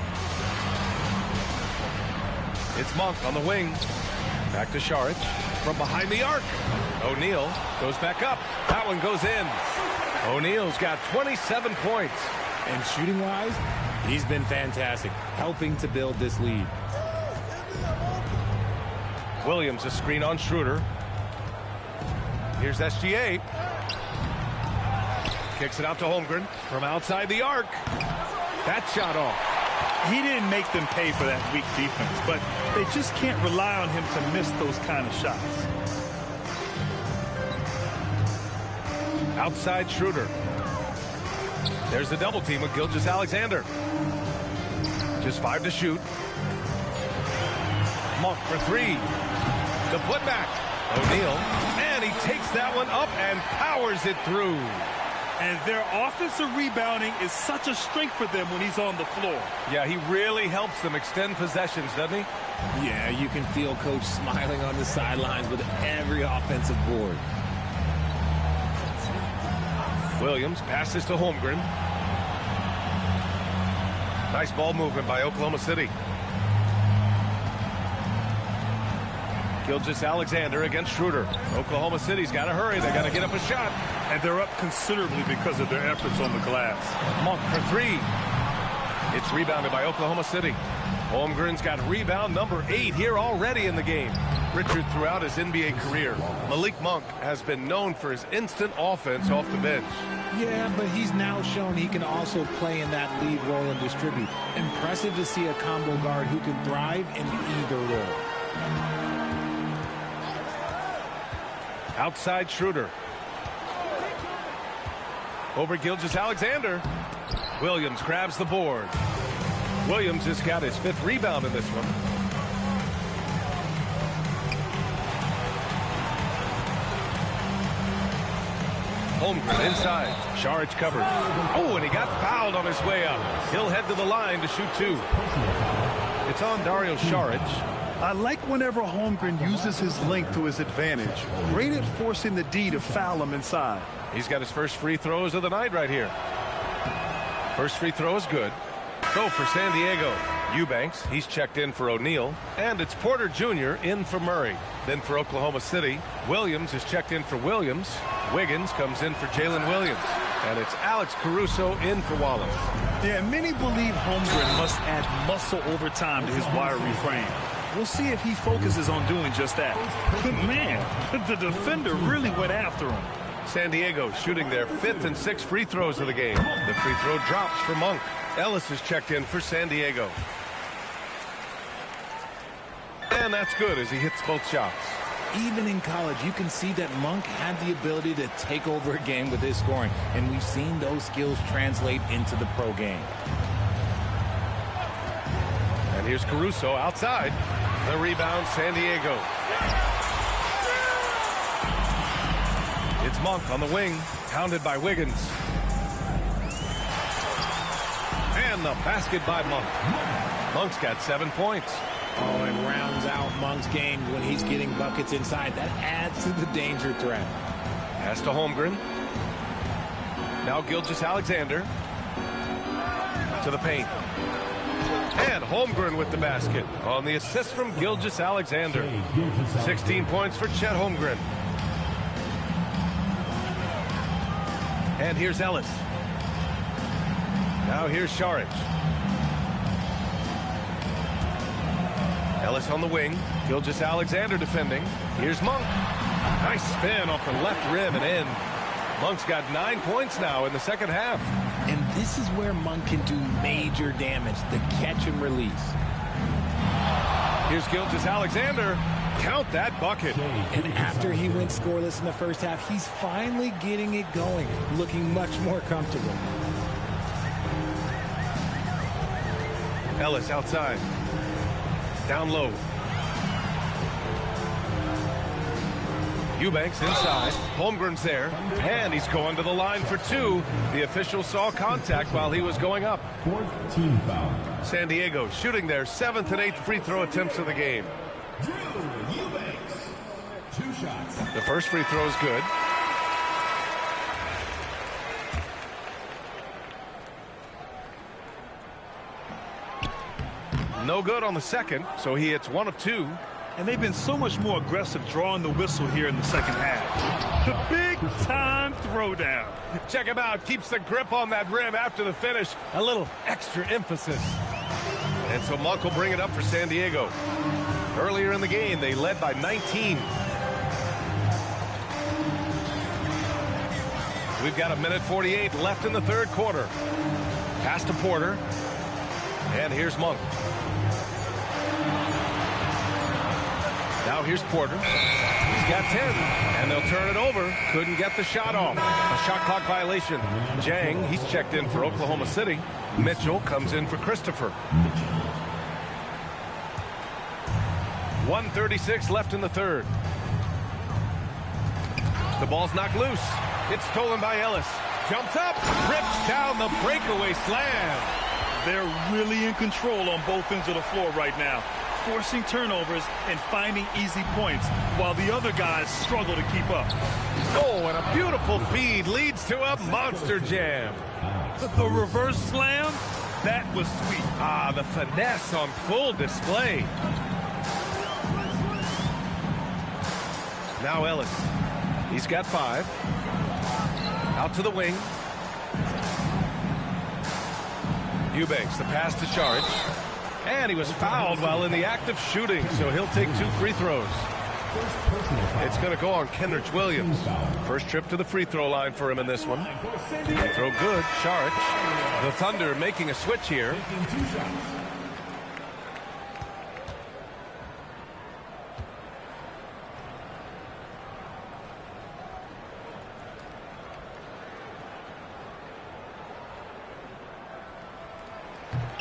Speaker 1: It's Monk on the wing. Back to Šarić from behind the arc. O'Neal goes back up. That one goes in. O'Neal's got 27 points.
Speaker 3: And shooting-wise, he's been fantastic, helping to build this lead.
Speaker 1: Williams a screen on Schroeder. Here's SGA. Kicks it out to Holmgren from outside the arc. That shot off.
Speaker 2: He didn't make them pay for that weak defense, but they just can't rely on him to miss those kind of shots.
Speaker 1: Outside Schroeder. There's the double team with Gilgeous-Alexander. Just 5 to shoot. Monk for 3. The putback. O'Neal. And he takes that one up and powers it through.
Speaker 2: And their offensive rebounding is such a strength for them when he's on the floor.
Speaker 1: Yeah, he really helps them extend possessions, doesn't he?
Speaker 3: Yeah, you can feel Coach smiling on the sidelines with every offensive board.
Speaker 1: Williams passes to Holmgren. Nice ball movement by Oklahoma City. Gilgeous-Alexander against Schroeder. Oklahoma City's got to hurry. They got to get up a shot.
Speaker 2: And they're up considerably because of their efforts on the glass.
Speaker 1: Monk for 3. It's rebounded by Oklahoma City. Holmgren's got rebound number 8 here already in the game. Richard, throughout his NBA career, Malik Monk has been known for his instant offense off the bench.
Speaker 3: Yeah, but he's now shown he can also play in that lead role and distribute. Impressive to see a combo guard who can thrive in either role.
Speaker 1: Outside Schroeder. Over Gilgeous-Alexander. Williams grabs the board. Williams has got his 5th rebound in this one. Holmgren inside. Saric covered. Oh, and he got fouled on his way up. He'll head to the line to shoot 2. It's on Dario Saric.
Speaker 2: I like whenever Holmgren uses his length to his advantage. Great at forcing the D to foul him inside.
Speaker 1: He's got his first free throws of the night right here. First free throw is good. So for San Diego, Eubanks, he's checked in for O'Neal. And it's Porter Jr. in for Murray. Then for Oklahoma City, Williams is checked in for Williams. Wiggins comes in for Jalen Williams. And it's Alex Caruso in for Wallace.
Speaker 2: Yeah, many believe Holmgren must add muscle over time to his wiry frame. We'll see if he focuses on doing just that. But man, the defender really went after him.
Speaker 1: San Diego shooting their 5th and 6th free throws of the game. The free throw drops for Monk. Ellis is checked in for San Diego. And that's good as he hits both shots.
Speaker 3: Even in college, you can see that Monk had the ability to take over a game with his scoring, and we've seen those skills translate into the pro game.
Speaker 1: And here's Caruso outside. The rebound, San Diego. It's Monk on the wing, pounded by Wiggins. And the basket by Monk. Monk's got 7 points.
Speaker 3: Oh, it rounds out Monk's games when he's getting buckets inside. That adds to the danger threat.
Speaker 1: Pass to Holmgren. Now Gilgeous-Alexander. To the paint. And Holmgren with the basket on the assist from Gilgeous-Alexander. 16 points for Chet Holmgren. And here's Ellis. Now here's Saric. Ellis on the wing. Gilgeous-Alexander defending. Here's Monk. Nice spin off the left rim and in. Monk's got 9 points now in the second half.
Speaker 3: And this is where Monk can do major damage, the catch and release.
Speaker 1: Here's Gilgeous-Alexander. Count that bucket.
Speaker 3: And after he went scoreless in the first half, he's finally getting it going, looking much more comfortable.
Speaker 1: Ellis outside. Down low. Eubanks inside. Holmgren's there. And he's going to the line for 2. The official saw contact while he was going up.
Speaker 10: 14 foul.
Speaker 1: San Diego shooting their 7th and 8th free throw attempts of the game.
Speaker 10: Eubanks. 2 shots.
Speaker 1: The first free throw is good. No good on the second, so he hits 1 of 2.
Speaker 2: And they've been so much more aggressive drawing the whistle here in the second half. The big-time throwdown.
Speaker 1: Check him out. Keeps the grip on that rim after the finish. A little extra emphasis. And so Monk will bring it up for San Diego. Earlier in the game, they led by 19. We've got 1:48 left in the third quarter. Pass to Porter. And here's Monk. Now here's Porter. He's got 10, and they'll turn it over. Couldn't get the shot off. A shot clock violation. Jang, he's checked in for Oklahoma City. Mitchell comes in for Christopher. 1:36 left in the third. The ball's knocked loose. It's stolen by Ellis. Jumps up, rips down the breakaway slam.
Speaker 2: They're really in control on both ends of the floor right now, forcing turnovers and finding easy points while the other guys struggle to keep up.
Speaker 1: Oh, and a beautiful feed leads to a monster jam.
Speaker 2: The reverse slam, that was sweet.
Speaker 1: Ah, the finesse on full display. Now Ellis. He's got 5. Out to the wing. Eubanks, the pass to Saric. And he was fouled while in the act of shooting, so he'll take 2 free throws. It's going to go on Kenrich Williams. First trip to the free throw line for him in this one. Free throw good. Saric. The Thunder making a switch here.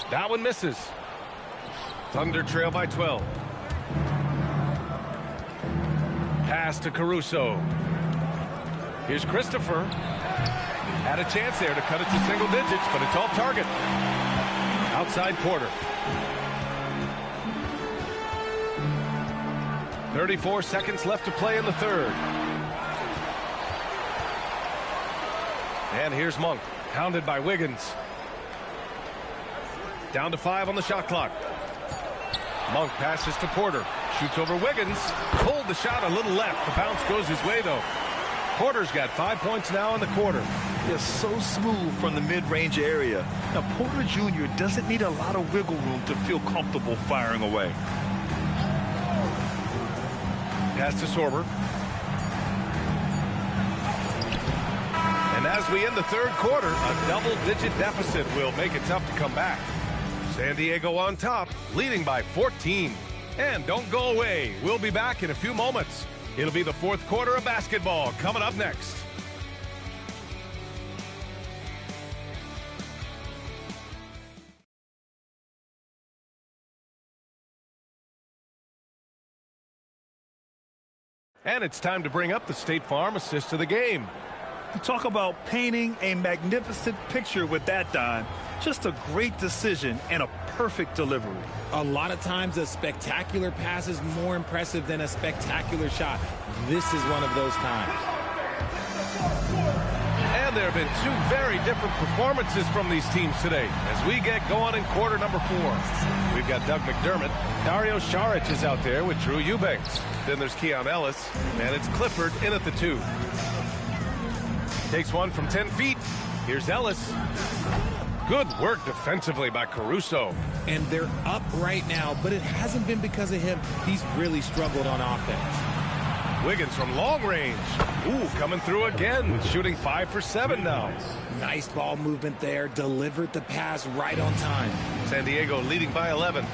Speaker 1: That one misses. Thunder trail by 12. Pass to Caruso. Here's Christopher. Had a chance there to cut it to single digits, but it's off target. Outside Porter. 34 seconds left to play in the third. And here's Monk, hounded by Wiggins. Down to 5 on the shot clock. Monk passes to Porter. Shoots over Wiggins. Pulled the shot a little left. The bounce goes his way, though. Porter's got 5 points now in the quarter.
Speaker 2: They're so smooth from the mid-range area. Now, Porter Jr. doesn't need a lot of wiggle room to feel comfortable firing away.
Speaker 1: Pass to Sorber. And as we end the third quarter, a double-digit deficit will make it tough to come back. San Diego on top, leading by 14. And don't go away. We'll be back in a few moments. It'll be the fourth quarter of basketball coming up next. And it's time to bring up the State Farm assist of the game.
Speaker 2: You talk about painting a magnificent picture with that dime. Just a great decision and a perfect delivery.
Speaker 3: A lot of times a spectacular pass is more impressive than a spectacular shot. This is one of those times.
Speaker 1: And there have been 2 very different performances from these teams today as we get going in quarter number 4. We've got Doug McDermott. Dario Saric is out there with Drew Eubanks. Then there's Keon Ellis, and it's Clifford in at the 2. Takes one from 10 feet. Here's Ellis. Good work defensively by Caruso.
Speaker 3: And they're up right now, but it hasn't been because of him. He's really struggled on offense.
Speaker 1: Wiggins from long range. Ooh, coming through again. Shooting 5 for 7 now.
Speaker 3: Nice ball movement there. Delivered the pass right on time.
Speaker 1: San Diego leading by 11.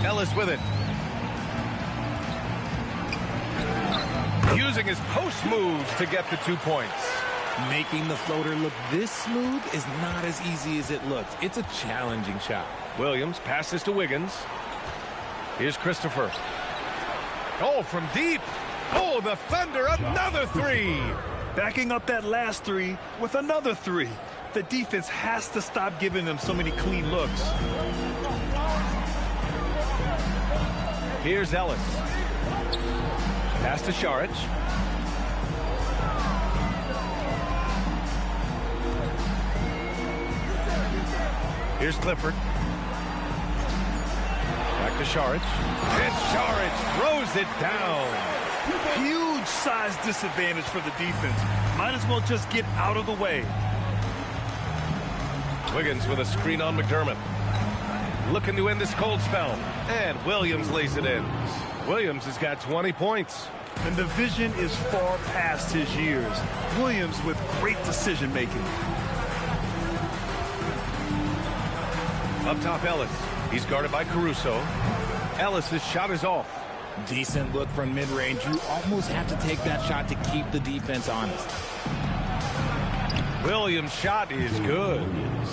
Speaker 1: Ellis with it. Using his post moves to get the 2 points.
Speaker 3: Making the floater look this smooth is not as easy as it looks. It's a challenging shot.
Speaker 1: Williams passes to Wiggins. Here's Christopher. Oh, from deep. Oh, the Thunder, another 3.
Speaker 2: Backing up that last 3 with another 3. The defense has to stop giving them so many clean looks.
Speaker 1: Here's Ellis. Pass to Saric. Here's Clifford. Back to Saric. And Saric throws it down.
Speaker 2: Huge size disadvantage for the defense. Might as well just get out of the way.
Speaker 1: Wiggins with a screen on McDermott. Looking to end this cold spell. And Williams lays it in. Williams has got 20 points.
Speaker 2: And the vision is far past his years. Williams with great decision making.
Speaker 1: Up top, Ellis. He's guarded by Caruso. Ellis's shot is off.
Speaker 3: Decent look from mid-range. You almost have to take that shot to keep the defense honest.
Speaker 1: Williams' shot is good.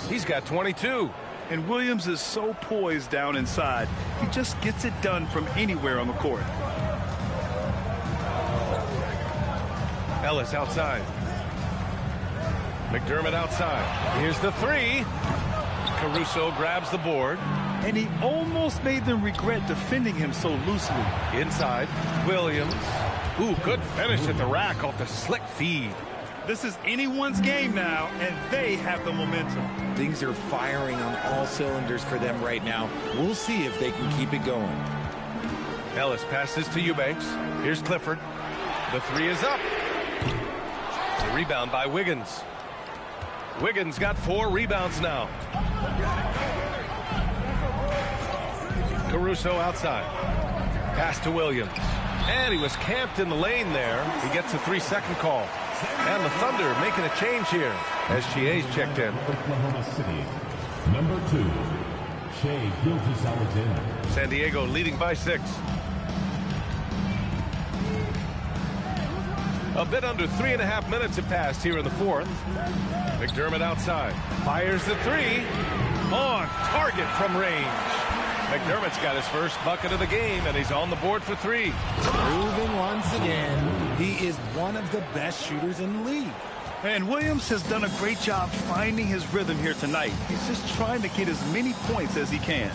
Speaker 1: He's got 22.
Speaker 2: And Williams is so poised down inside. He just gets it done from anywhere on the court.
Speaker 1: Ellis outside. McDermott outside. Here's the three. Caruso grabs the board.
Speaker 2: And he almost made them regret defending him so loosely.
Speaker 1: Inside, Williams. Ooh, good finish at the rack off the slick feed.
Speaker 2: This is anyone's game now, and they have the momentum.
Speaker 3: Things are firing on all cylinders for them right now. We'll see if they can keep it going.
Speaker 1: Ellis passes to Eubanks. Here's Clifford. The three is up. The rebound by Wiggins. Wiggins got 4 rebounds now. Caruso outside. Pass to Williams. And he was camped in the lane there. He gets a 3-second call. And the Thunder making a change here as Chia's checked in.
Speaker 10: Oklahoma City, number 2, Shai Gilgeous-Alexander.
Speaker 1: San Diego leading by 6. A bit under 3.5 minutes have passed here in the 4th. McDermott outside. Fires the 3. On target from range. McDermott's got his first bucket of the game, and he's on the board for 3.
Speaker 3: Proving once again, he is one of the best shooters in the league.
Speaker 2: And Williams has done a great job finding his rhythm here tonight. He's just trying to get as many points as he can.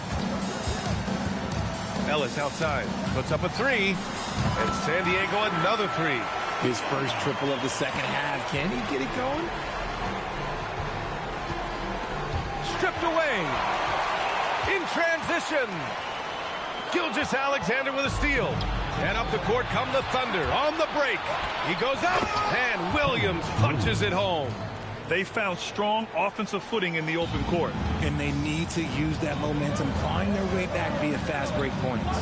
Speaker 1: Ellis outside. Puts up a 3. And San Diego another 3.
Speaker 3: His first triple of the second half. Can he get it going?
Speaker 1: Stripped away. In transition. Gilgeous-Alexander with a steal. And up the court come the Thunder on the break. He goes up, and Williams punches it home.
Speaker 2: They found strong offensive footing in the open court.
Speaker 3: And they need to use that momentum, clawing their way back via fast break points.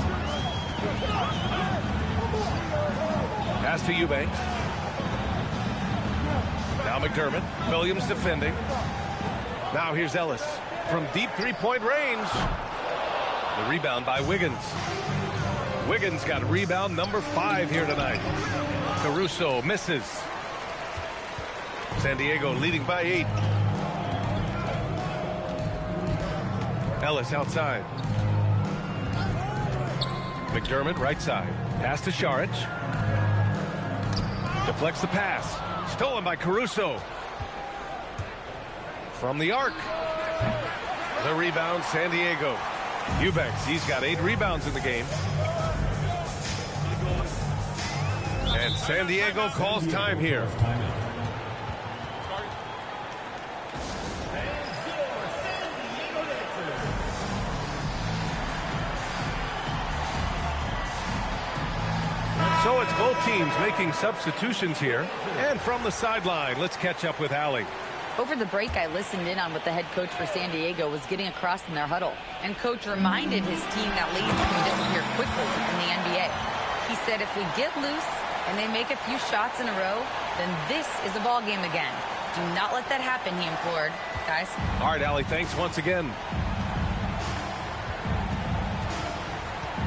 Speaker 1: Pass to Eubanks. Now McDermott. Williams defending. Now here's Ellis from deep three-point range. The rebound by Wiggins. Wiggins got rebound number 5 here tonight. Caruso misses. San Diego leading by 8. Ellis outside. McDermott right side. Pass to Šarić. Deflects the pass. Stolen by Caruso. From the arc. The rebound, San Diego. Eubanks, he's got 8 rebounds in the game. And San Diego calls time here. So it's both teams making substitutions here. And from the sideline, let's catch up with Allie.
Speaker 5: Over the break, I listened in on what the head coach for San Diego was getting across in their huddle. And coach reminded his team that leads can disappear quickly in the NBA. He said if we get loose and they make a few shots in a row, then this is a ball game again. Do not let that happen, he implored. Guys.
Speaker 1: All right, Allie, thanks once again.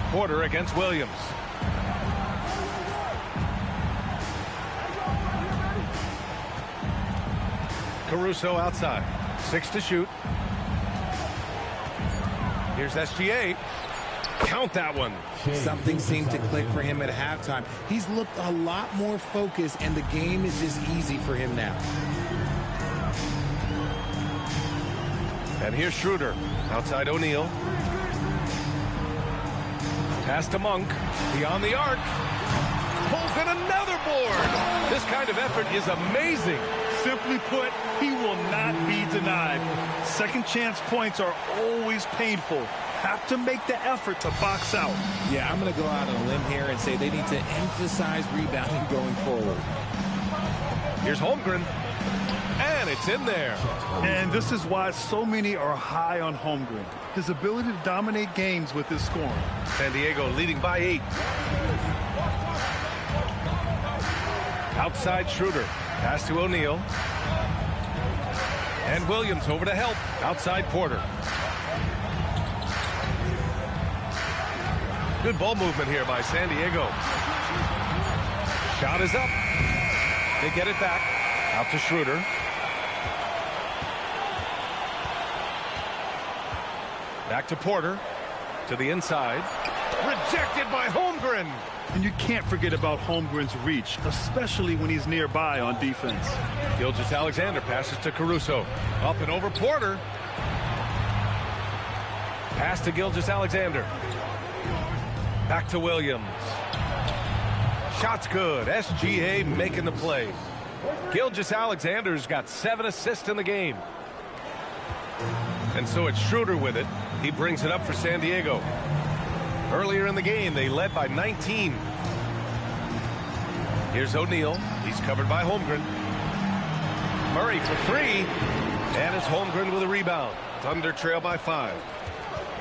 Speaker 1: Porter against Williams. Caruso outside. 6 to shoot. Here's SGA. Count that one.
Speaker 3: Something seemed to click for him at halftime. He's looked a lot more focused, and the game is just easy for him now.
Speaker 1: And here's Schroeder. Outside O'Neal. Pass to Monk. Beyond the arc. Pulls in another board. This kind of effort is amazing.
Speaker 2: Simply put, he will not be denied. Second chance points are always painful. Have to make the effort to box out.
Speaker 3: Yeah, I'm going to go out on a limb here and say they need to emphasize rebounding going forward.
Speaker 1: Here's Holmgren. And it's in there.
Speaker 2: And this is why so many are high on Holmgren. His ability to dominate games with his scoring.
Speaker 1: San Diego leading by 8. Outside Schroeder. Pass to O'Neal. And Williams over to help. Outside Porter. Good ball movement here by San Diego. Shot is up. They get it back. Out to Schroeder. Back to Porter. To the inside. Rejected by Holmgren.
Speaker 2: And you can't forget about Holmgren's reach, especially when he's nearby on defense.
Speaker 1: Gilgeous-Alexander passes to Caruso. Up and over Porter. Pass to Gilgeous-Alexander. Back to Williams. Shot's good. SGA making the play. Gilgeous-Alexander's got 7 assists in the game. And so it's Schroeder with it. He brings it up for San Diego. Earlier in the game, they led by 19. Here's O'Neal. He's covered by Holmgren. Murray for 3. And it's Holmgren with a rebound. Thunder trail by 5.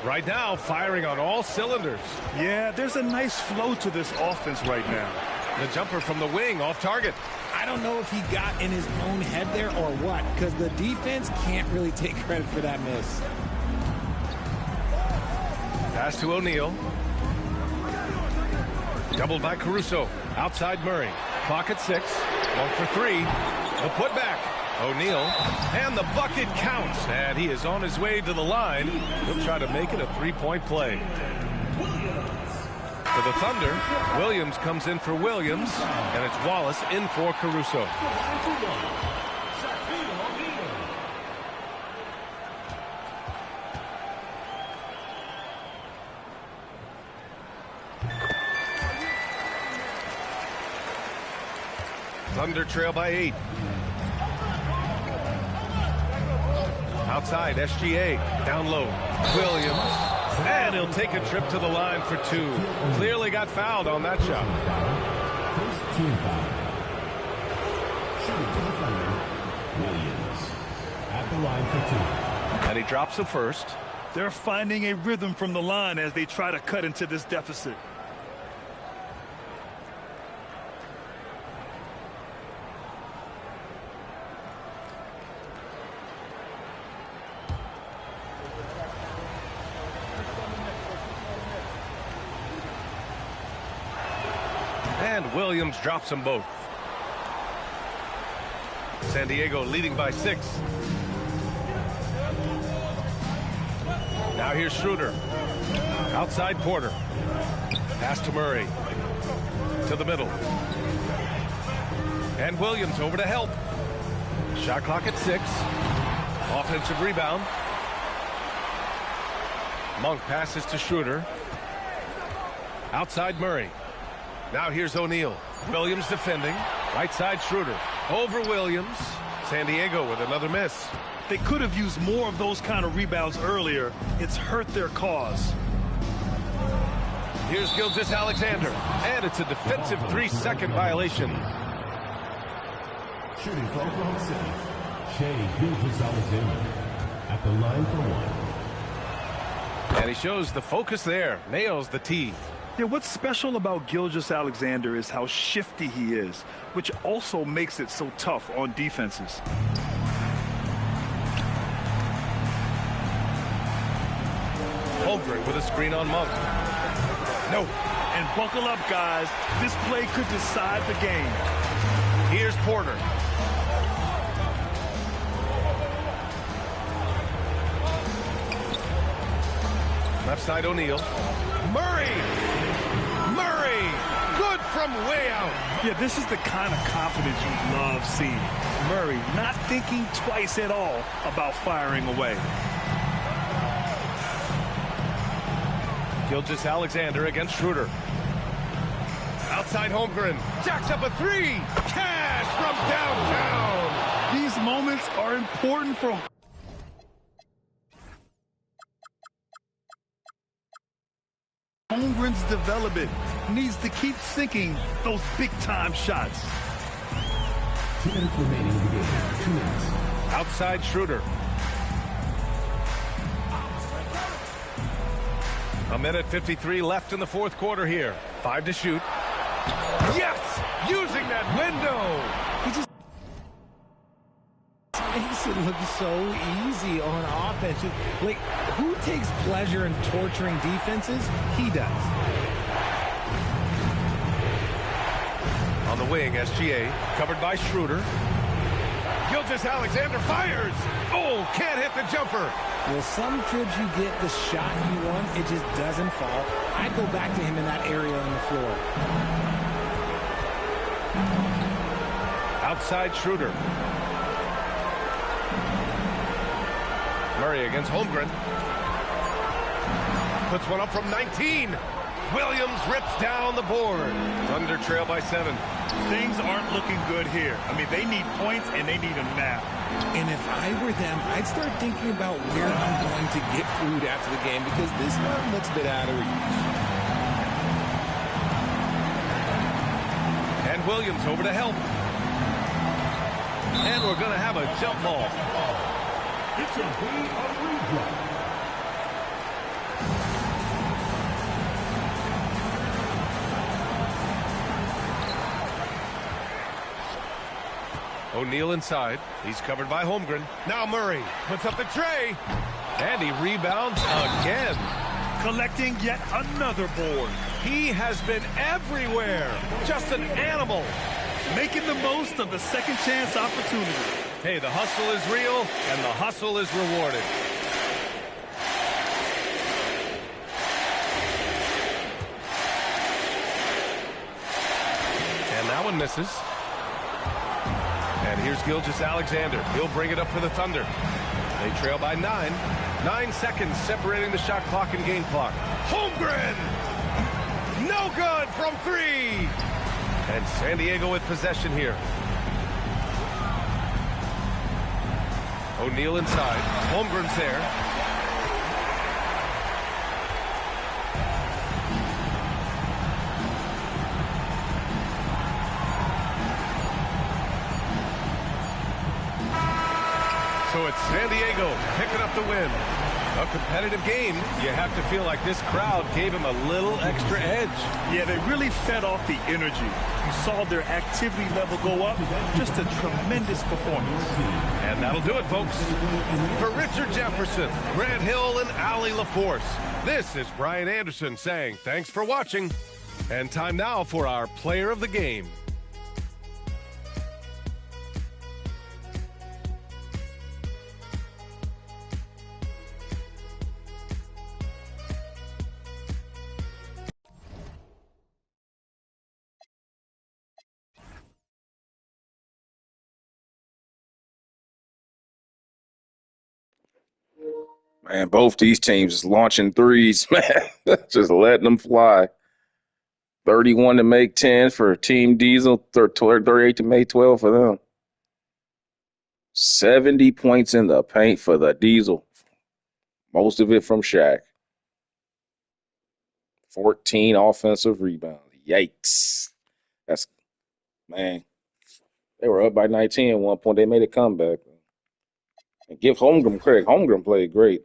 Speaker 1: Right now, firing on all cylinders.
Speaker 2: Yeah, there's a nice flow to this offense right now.
Speaker 1: The jumper from the wing off target.
Speaker 3: I don't know if he got in his own head there or what, because the defense can't really take credit for that miss.
Speaker 1: Pass to O'Neal. Doubled by Caruso. Outside Murray. Clock at 6. 1 for 3. The putback. O'Neal. And the bucket counts. And he is on his way to the line. He'll try to make it a 3-point play. For the Thunder, Williams comes in for Williams. And it's Wallace in for Caruso. Thunder trail by 8. Outside, SGA. Down low. Williams. And he'll take a trip to the line for 2. Clearly got fouled on that shot.
Speaker 10: First team foul. Shooting for the Thunder, Williams. At the line for 2.
Speaker 1: And he drops the first.
Speaker 2: They're finding a rhythm from the line as they try to cut into this deficit.
Speaker 1: And Williams drops them both. San Diego leading by 6. Now here's Schroeder. Outside Porter. Pass to Murray. To the middle. And Williams over to help. Shot clock at 6. Offensive rebound. Monk passes to Schroeder. Outside Murray. Now here's O'Neal. Williams defending. Right side Schroeder. Over Williams. San Diego with another miss.
Speaker 2: They could have used more of those kind of rebounds earlier. It's hurt their cause.
Speaker 1: Here's Gilgeous-Alexander. And it's a defensive 3-second violation.
Speaker 10: Shooting for Oklahoma City, Shai Gilgeous-Alexander. At the line for 1.
Speaker 1: And he shows the focus there. Nails the tee.
Speaker 2: Yeah, what's special about Gilgeous-Alexander is how shifty he is, which also makes it so tough on defenses.
Speaker 1: Holmgren with a screen on Monk. No.
Speaker 2: And buckle up, guys. This play could decide the game.
Speaker 1: Here's Porter. Left side O'Neal. Murray! Murray! Good from way out.
Speaker 2: Yeah, this is the kind of confidence you love seeing. Murray not thinking twice at all about firing away.
Speaker 1: Gilgeous-Alexander against Schroeder. Outside Holmgren. Jacks up a 3. Cash from downtown.
Speaker 2: These moments are important for Holmgren's development. Needs to keep sinking those big-time shots.
Speaker 10: 2 minutes remaining in the game. 2 minutes.
Speaker 1: Outside Schroeder. A minute 53 left in the fourth quarter here. 5 to shoot. Yes! Using that window!
Speaker 3: He just makes it look so easy on offense. Like, who takes pleasure in torturing defenses? He does.
Speaker 1: On the wing, SGA, covered by Schroeder. Gilgeous-Alexander fires. Oh, can't hit the jumper.
Speaker 3: Well, some trips you get the shot you want, it just doesn't fall. I'd go back to him in that area on the floor.
Speaker 1: Outside Schroeder. Murray against Holmgren. Puts one up from 19. Williams rips down the board. Thunder trail by 7.
Speaker 2: Things aren't looking good here. I mean, they need points and they need a nap.
Speaker 3: And if I were them, I'd start thinking about where I'm going to get food after the game because this one looks a bit out of reach.
Speaker 1: And Williams over to help. And we're going to have a jump ball.
Speaker 10: It's a redraw.
Speaker 1: O'Neal inside. He's covered by Holmgren. Now Murray puts up the tray. And he rebounds again.
Speaker 2: Collecting yet another board.
Speaker 1: He has been everywhere. Just an animal.
Speaker 2: Making the most of the second chance opportunity.
Speaker 1: Hey, the hustle is real, and the hustle is rewarded. And that one misses. And here's Gilgeous-Alexander. He'll bring it up for the Thunder. They trail by 9. 9 seconds separating the shot clock and game clock. Holmgren! No good from 3! And San Diego with possession here. O'Neal inside. Holmgren's there. So it's San Diego picking up the win. A competitive game. You have to feel like this crowd gave him a little extra edge.
Speaker 2: Yeah, they really fed off the energy. You saw their activity level go up. Just a tremendous performance.
Speaker 1: And that'll do it, folks. For Richard Jefferson, Grant Hill, and Allie LaForce, this is Brian Anderson saying thanks for watching. And time now for our player of the game.
Speaker 6: Man, both these teams is launching threes, man. Just letting them fly. 31 to make 10 for Team Diesel, 38 to make 12 for them. 70 points in the paint for the Diesel. Most of it from Shaq. 14 offensive rebounds. Yikes. That's, man. They were up by 19 at one point. They made a comeback. And give Holmgren credit. Holmgren played great.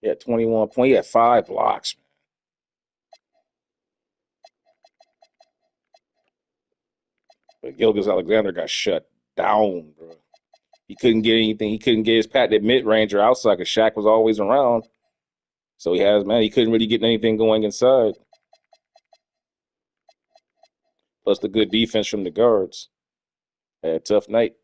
Speaker 6: He had 21 points. He had 5 blocks. But Gilgeous-Alexander got shut down, bro. He couldn't get anything. He couldn't get his patented mid-range or outside because Shaq was always around. So he couldn't really get anything going inside. Plus the good defense from the guards. Had a tough night.